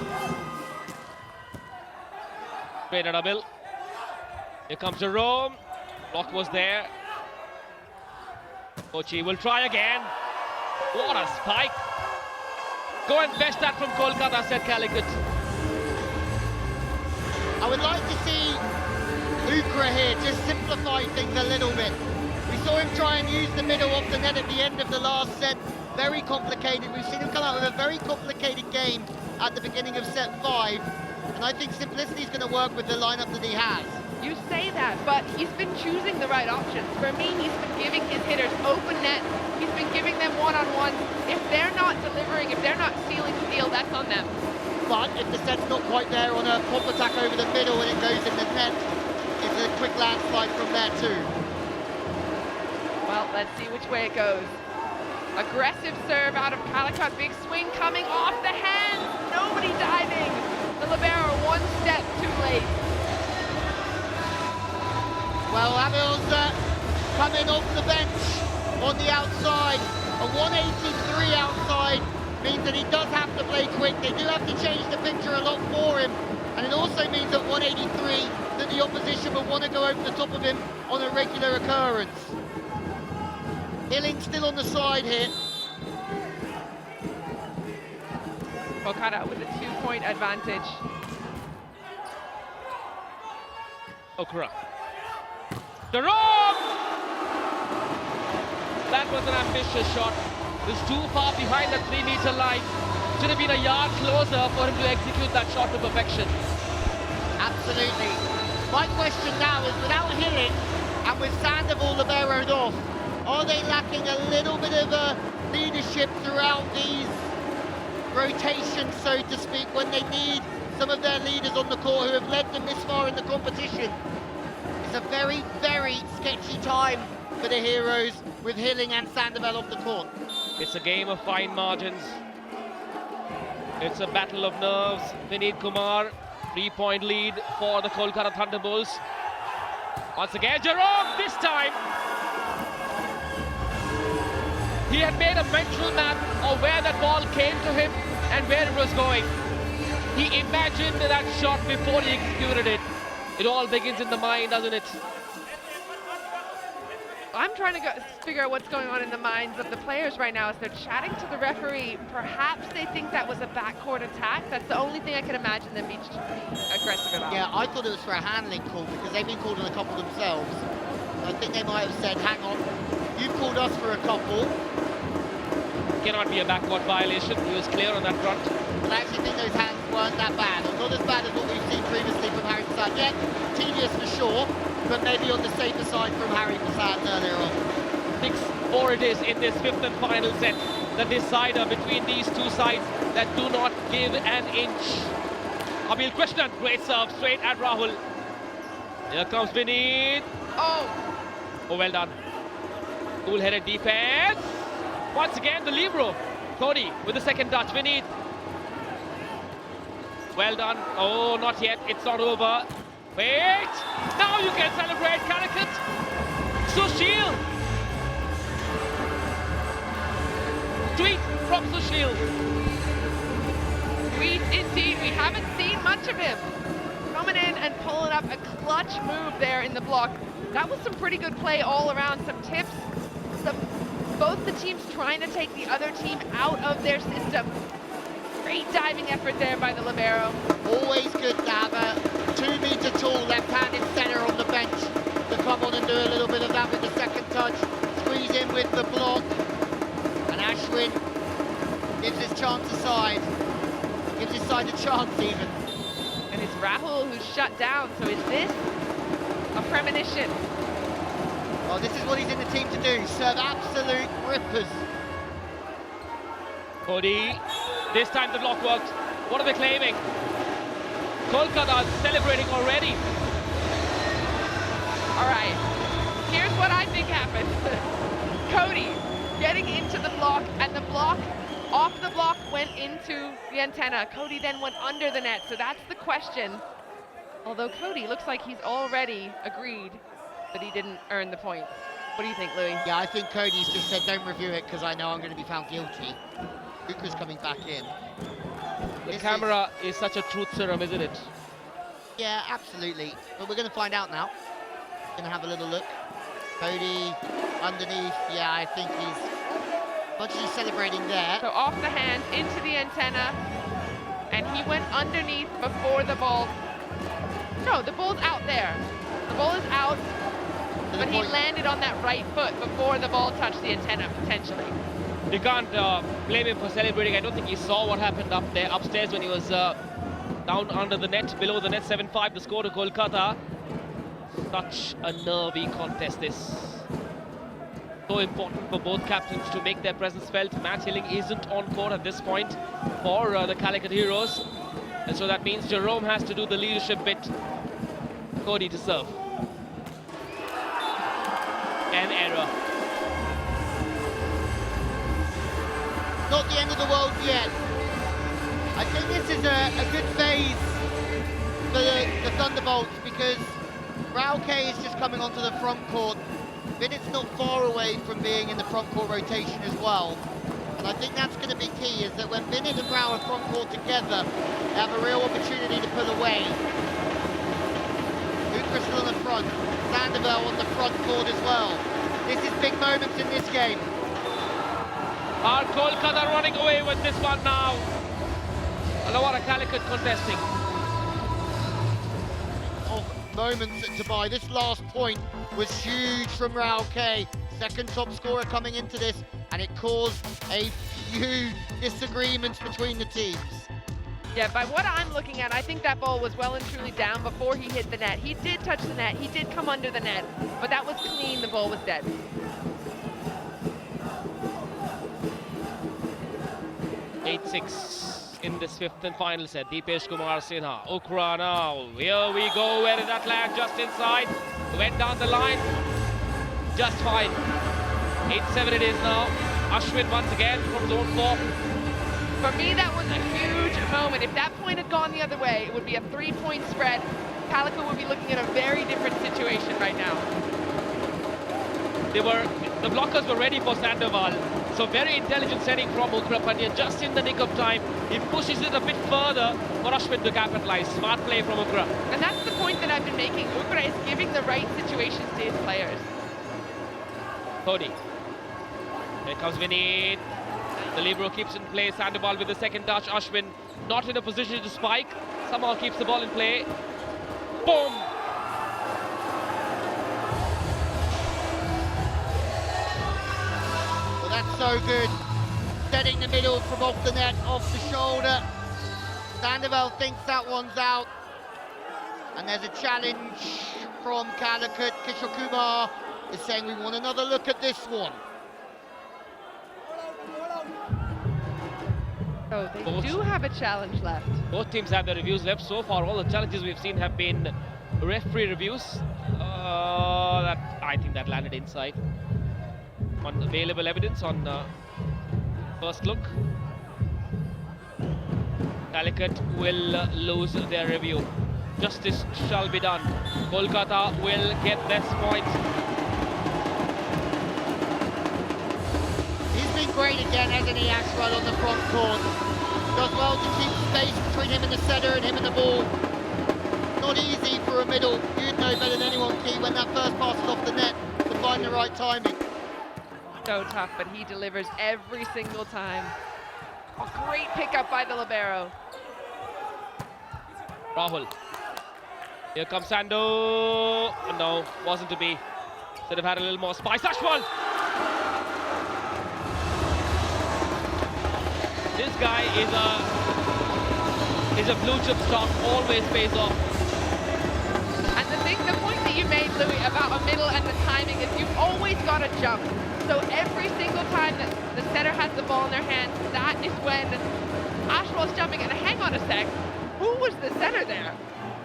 Great double. Here comes Jerome. Block was there. Kochi will try again. What a spike. Go and fetch that from Kolkata, said Calicut. I would like to see Ukra here just simplify things a little bit. We saw him try and use the middle off the net at the end of the last set. Very complicated. We've seen him come out with a very complicated game at the beginning of set 5. And I think simplicity is going to work with the lineup that he has. You say that, but he's been choosing the right options. For me, he's been giving his hitters open net. He's been giving them one-on-one. If they're not delivering, if they're not sealing the deal, that's on them. But if the set's not quite there on a pop attack over the middle and it goes in the net, it's a quick landslide from there too. Well, let's see which way it goes. Aggressive serve out of Calicut. Big swing coming off the hands. Nobody diving. The libero one step too late. Well, Hamil's coming off the bench on the outside. A 183 outside means that he does have to play quick. They do have to change the picture a lot for him. And it also means at 183 that the opposition will want to go over the top of him on a regular occurrence. Hilling still on the side here. Kolkata with a 2-point advantage. Okra. Jerome! That was an ambitious shot. It was too far behind the 3-meter line. Should have been a yard closer for him to execute that shot to perfection. Absolutely. My question now is, without Hilling and with Sandoval liberoed off, are they lacking a little bit of leadership throughout these rotations, so to speak, when they need some of their leaders on the court who have led them this far in the competition? It's a very, very sketchy time for the Heroes with Hilling and Sandoval off the court. It's a game of fine margins. It's a battle of nerves. Vineet Kumar, 3-point lead for the Kolkata Thunderbolts. Once again, Jerome, this time. He had made a mental map of where that ball came to him and where it was going. He imagined that shot before he executed it. It all begins in the mind, doesn't it? I'm trying to figure out what's going on in the minds of the players right now as they're chatting to the referee. Perhaps they think that was a backcourt attack. That's the only thing I can imagine them being aggressive about. Yeah, I thought it was for a handling call because they've been called on a couple themselves. I think they might have said, hang on, you've called us for a couple. Cannot be a backcourt violation. He was clear on that front. But I actually think those hands weren't that bad. Or not as bad as what we've seen previously from Harry Prasad. Yeah, tedious for sure, but maybe on the safer side from Harry Prasad earlier on. 6-4 it is in this fifth and final set. The decider between these two sides that do not give an inch. Abil Krishnan, great serve, straight at Rahul. Here comes Vineet. Oh, well done. Cool-headed defense. Once again, the libero. Cody with the second touch. Vineet. Well done. Oh, not yet. It's not over. Wait. Now you can celebrate, Calicut. Sushil. Tweet from Sushil. Tweet indeed. We haven't seen much of him. Coming in and pulling up a clutch move there in the block. That was some pretty good play all around. Some tips. Both the teams trying to take the other team out of their system. Great diving effort there by the libero. Always good to have a 2-meter tall left-handed center on the bench to come on and do a little bit of that with the second touch. Squeeze in with the block. And Ashwin gives his chance aside. Gives his side a chance even. And it's Rahul who's shut down. So is this a premonition? Well, this is what he's in the team to do. Serve absolute rippers. Cody. This time the block worked. What are they claiming? Kolkata celebrating already. All right, here's what I think happened. Cody getting into the block, and the block, off the block, went into the antenna. Cody then went under the net, so that's the question. Although Cody looks like he's already agreed that he didn't earn the point. What do you think, Louis? Yeah, I think Cody's just said, don't review it because I know I'm going to be found guilty. Luca's coming back in. The camera is such a truth serum, isn't it? Yeah, absolutely. But we're going to find out now. Going to have a little look. Cody underneath. Yeah, I think he's actually celebrating there. So off the hand, into the antenna, and he went underneath before the ball. No, the ball's out there. The ball is out, but he landed on that right foot before the ball touched the antenna, potentially. You can't blame him for celebrating. I don't think he saw what happened up there, upstairs, when he was down under the net, below the net. 7-5 the score to Kolkata. Such a nervy contest this. So important for both captains to make their presence felt. Matt Hilling isn't on court at this point for the Calicut Heroes. And so that means Jerome has to do the leadership bit. Cody to serve. An error. Not the end of the world yet. I think this is a good phase for the Thunderbolts because RuPay is just coming onto the front court. Bennett's not far away from being in the front court rotation as well. And I think that's going to be key, is that when Bennett and Rao are front court together, they have a real opportunity to pull away. Ukra on the front, Sandoval on the front court as well. This is big moments in this game. Are Kolkata running away with this one now? Alawara Calicut contesting. Of moments to buy. This last point was huge from RuPay. Second top scorer coming into this, and it caused a few disagreements between the teams. Yeah, by what I'm looking at, I think that ball was well and truly down before he hit the net. He did touch the net, he did come under the net, but that was clean, the ball was dead. 8-6 in this fifth and final set. Deepesh Kumar Sinha. Ukra now. Here we go. Where did that land? Just inside. Went down the line. Just fine. 8-7 it is now. Ashwin once again from zone 4. For me, that was a huge moment. If that point had gone the other way, it would be a 3-point spread. Calicut would be looking at a very different situation right now. The blockers were ready for Sandoval. So very intelligent setting from Ukra Pandya, just in the nick of time. He pushes it a bit further for Ashwin to capitalize. Smart play from Ukra. And that's the point that I've been making. Ukra is giving the right situations to his players. Cody. Here comes Vinit. The libero keeps in play. Sandoval with the second touch. Ashwin not in a position to spike. Somehow keeps the ball in play. Boom! Well, that's so good. Setting the middle from off the net, off the shoulder. Sandoval thinks that one's out. And there's a challenge from Calicut. Kishore Kumar is saying we want another look at this one. So they do have a challenge left. Both teams have their reviews left. So far, all the challenges we've seen have been referee reviews. I think that landed inside. On available evidence on first look. Calicut will lose their review. Justice shall be done. Kolkata will get this point. He's been great again, hasn't he, Axwell, on the front court. Does well to keep space between him and the setter and him and the ball. Not easy for a middle. You'd know better than anyone, Key, when that first pass is off the net, to find the right timing. So tough, but he delivers every single time. A great pickup by the libero. Rahul. Here comes Sando. No, wasn't to be. Should have had a little more spice. Ashwal! This guy is a blue chip stock, always pays off. And the point that you made, Louis, about a middle and the timing is you've always got to jump. So every single time that the setter has the ball in their hands, that is when Ashwal's jumping. And hang on a sec, who was the setter there?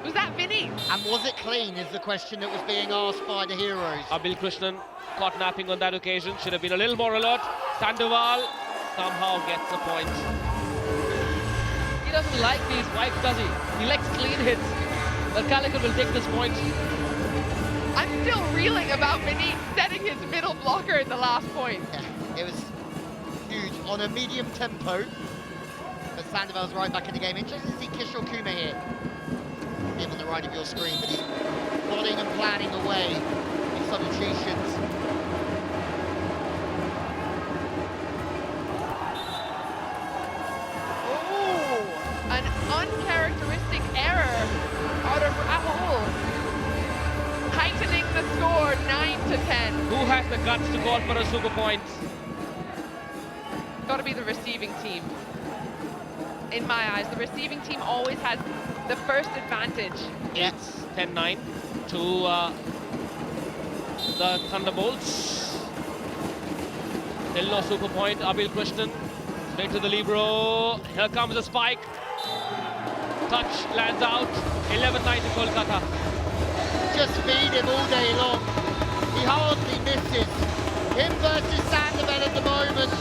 Was that Vinny? And was it clean is the question that was being asked by the heroes. Abil Krishnan caught napping on that occasion. Should have been a little more alert. Sandoval somehow gets a point. He doesn't like these wipes, does he? He likes clean hits. But Calicut will take this point. I'm still reeling about Vinny setting his middle blocker in the last point. Yeah, it was huge on a medium tempo. But Sandoval's right back in the game. Interesting to see Kishore Kumar here. Him on the right of your screen, but he's plotting and planning away in substitutions. Oh, an uncharacteristic error out of Rahul. Tightening the score 9-10. Who has the guts to call for a super point? Got to be the receiving team. In my eyes, the receiving team always has the first advantage. It's 10-9 to the Thunderbolts. Still no super point. Abil Krishnan straight to the libero. Here comes a spike. Touch lands out. 11-9 to Kolkata. Just feed him all day long. He hardly misses. Him versus Sandoval at the moment.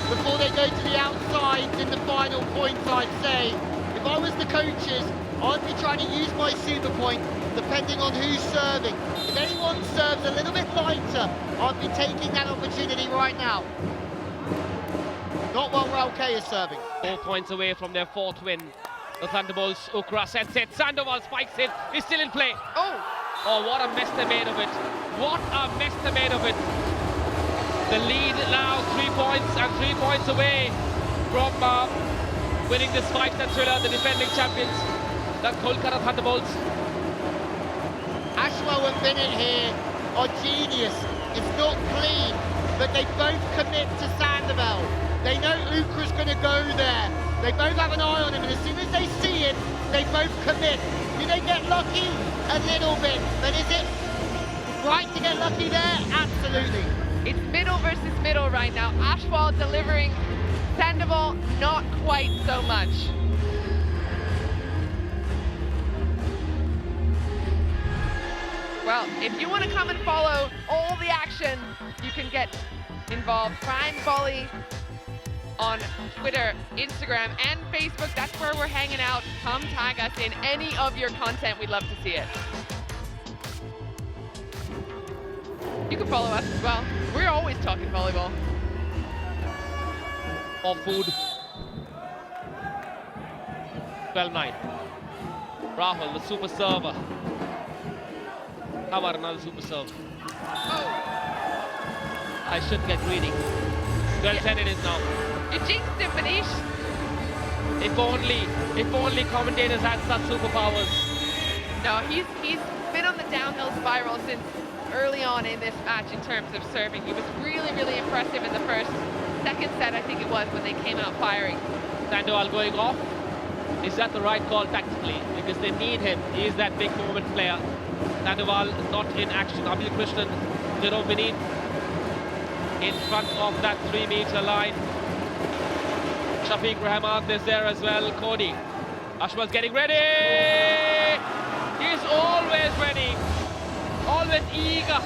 Before they go to the outsides in the final points, I'd say. If I was the coaches, I'd be trying to use my super point depending on who's serving. If anyone serves a little bit lighter, I'd be taking that opportunity right now. Not while RuPay is serving. 4 points away from their 4th win. The Thunderbolts, Ukra sets it, Sandoval spikes it, he's still in play. Oh, what a mess they made of it. What a mess they made of it. The lead now 3 points and 3 points away from winning this 5-set thriller, the defending champions, the Kolkata Thunderbolts. Ashwell and Bennett here are genius. It's not clean, but they both commit to Sandoval. They know Ukra's going to go there. They both have an eye on him, and as soon as they see him, they both commit. Do they get lucky? A little bit, but is it right to get lucky there? Absolutely. It's middle versus middle right now. Ashwell delivering, Sandoval not quite so much. Well, if you want to come and follow all the action, you can get involved. Prime Volley on Twitter, Instagram, and Facebook. That's where we're hanging out. Come tag us in any of your content. We'd love to see it. You can follow us as well. We're always talking volleyball. Or food. 12-9. Rahul, the super server. How about another super serve? I should get greedy. 12-10 it is now. You jinxed him, Manish. If only commentators had such superpowers. No, he's been on the downhill spiral since early on in this match in terms of serving. He was really, really impressive in the second set, I think it was, when they came out firing. Sandoval going off. Is that the right call tactically? Because they need him. He is that big moment player. Sandoval not in action. Abhi Krishnan, Jerome Beneath in front of that 3-meter line. Shafiq Rahman is there as well. Cody. Ashwell's getting ready. He's always ready. Always eager.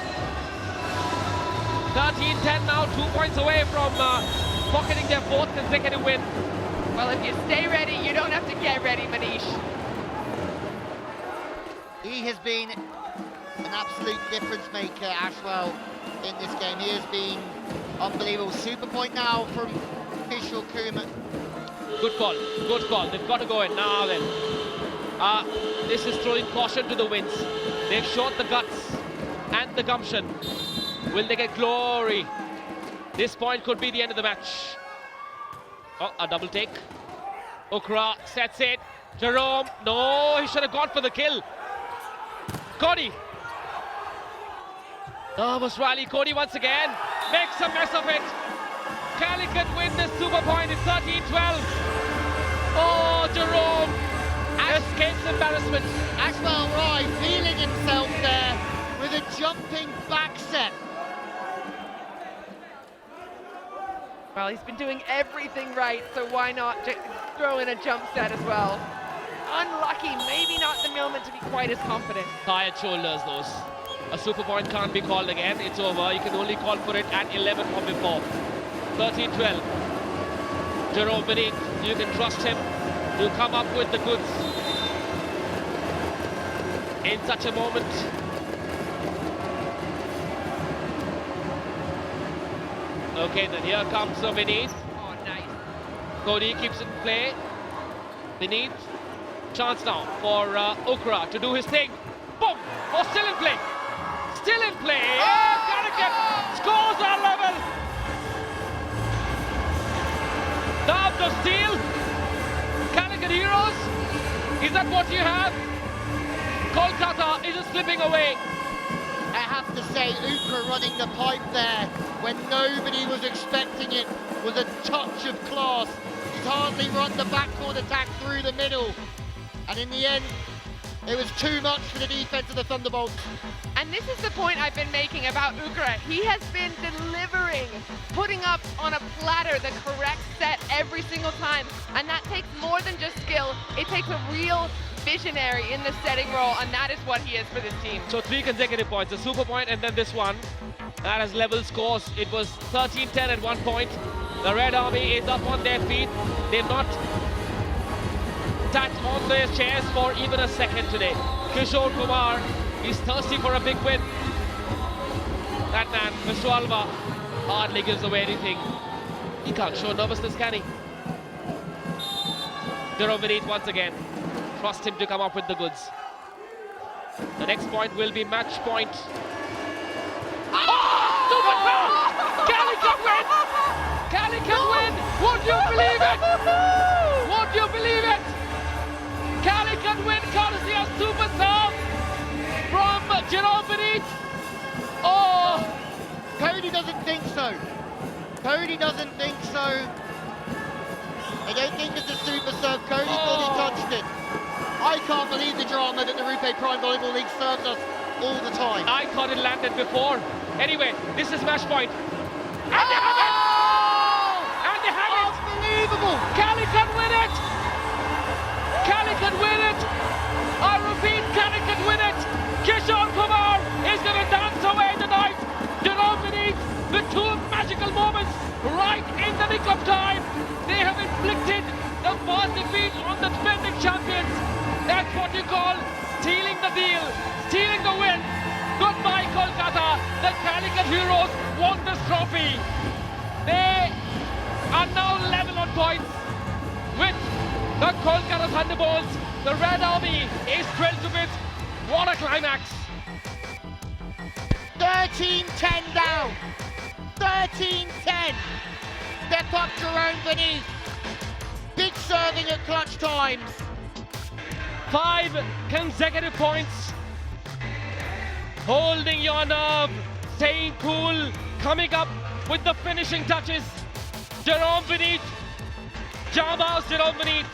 13-10 now, 2 points away from pocketing their 4th consecutive win. Well, if you stay ready, you don't have to get ready, Manish. He has been an absolute difference maker, Ashwell, in this game. He has been unbelievable. Super point now from Vishal Kumar. Good call, good call. They've got to go in now then. This is throwing caution to the winds. They've showed the guts and the gumption. Will they get glory? This point could be the end of the match. Oh, a double take. Ukra sets it. Jerome, no, he should have gone for the kill. Cody. Oh, must rally. Cody once again makes a mess of it. Calicut win this super point. It's 13-12. Oh, Jerome escapes embarrassment. Ashwell Roy feeling himself there with a jumping back set. Well, he's been doing everything right, so why not throw in a jump set as well? Unlucky, maybe not the moment to be quite as confident. Tired shoulders, those. A super point can't be called again. It's over. You can only call for it at 11 or before. 13-12. Jerome Beneath, you can trust him to come up with the goods in such a moment. Okay, then here comes Beneath. Oh, nice. Cody keeps it in play. Beneath. Chance now for Ukra to do his thing. Boom! Oh, still in play. Still in play. Oh, Calicut scores are level. Down to steal. Calicut heroes. Is that what you have? Kolkata is just slipping away. I have to say, Ukra running the pipe there when nobody was expecting it was a touch of class. He's hardly run the backcourt attack through the middle. And in the end, it was too much for the defense of the Thunderbolts. And this is the point I've been making about Ukra. He has been delivering, putting up on a platter the correct set every single time. And that takes more than just skill. It takes a real visionary in the setting role, and that is what he is for this team. So 3 consecutive points, a super point and then this one. That has level scores. It was 13-10 at one point. The Red Army is up on their feet. They've not sat on their chairs for even a second today. Kishore Kumar is thirsty for a big win. That man, Viswalva, hardly gives away anything. He can't show nervousness, can he? Durovinit once again. Trust him to come up with the goods. The next point will be match point. Superstar! Calicut win! Calicut win! Would you believe it? Would you believe it? Calicut win courtesy of Superstar from Durovinit. Oh! Cody doesn't think so. Cody doesn't think so. I don't think it's a super serve. Cody thought he touched it. I can't believe the drama that the RuPay Prime Volleyball League serves us all the time. I thought it landed before. Anyway, this is match point. And they have it! And they have it! Unbelievable! Calicut win it! Calicut win it! I repeat, Calicut win it! Kishore Kumar is going to dance away tonight. Durovinit with two magical moments right in the nick of time. They have inflicted the first defeat on the defending champions. That's what you call stealing the deal, stealing the win. Goodbye, Kolkata. The Calicut Heroes won this trophy. They are now level on points with the Kolkata Thunderbolts. The Red Army is thrilled to bits. What a climax. 13-10 down. 13-10. Step up Durovinit. Big serving at clutch times. 5 consecutive points. Holding your nerve, staying cool, coming up with the finishing touches. Durovinit, Jambaz Durovinit.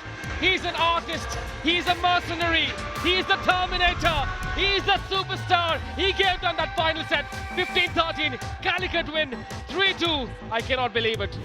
He's an artist, he's a mercenary, he's the Terminator, he's the superstar. He gave them that final set, 15-13, Calicut win, 3-2. I cannot believe it.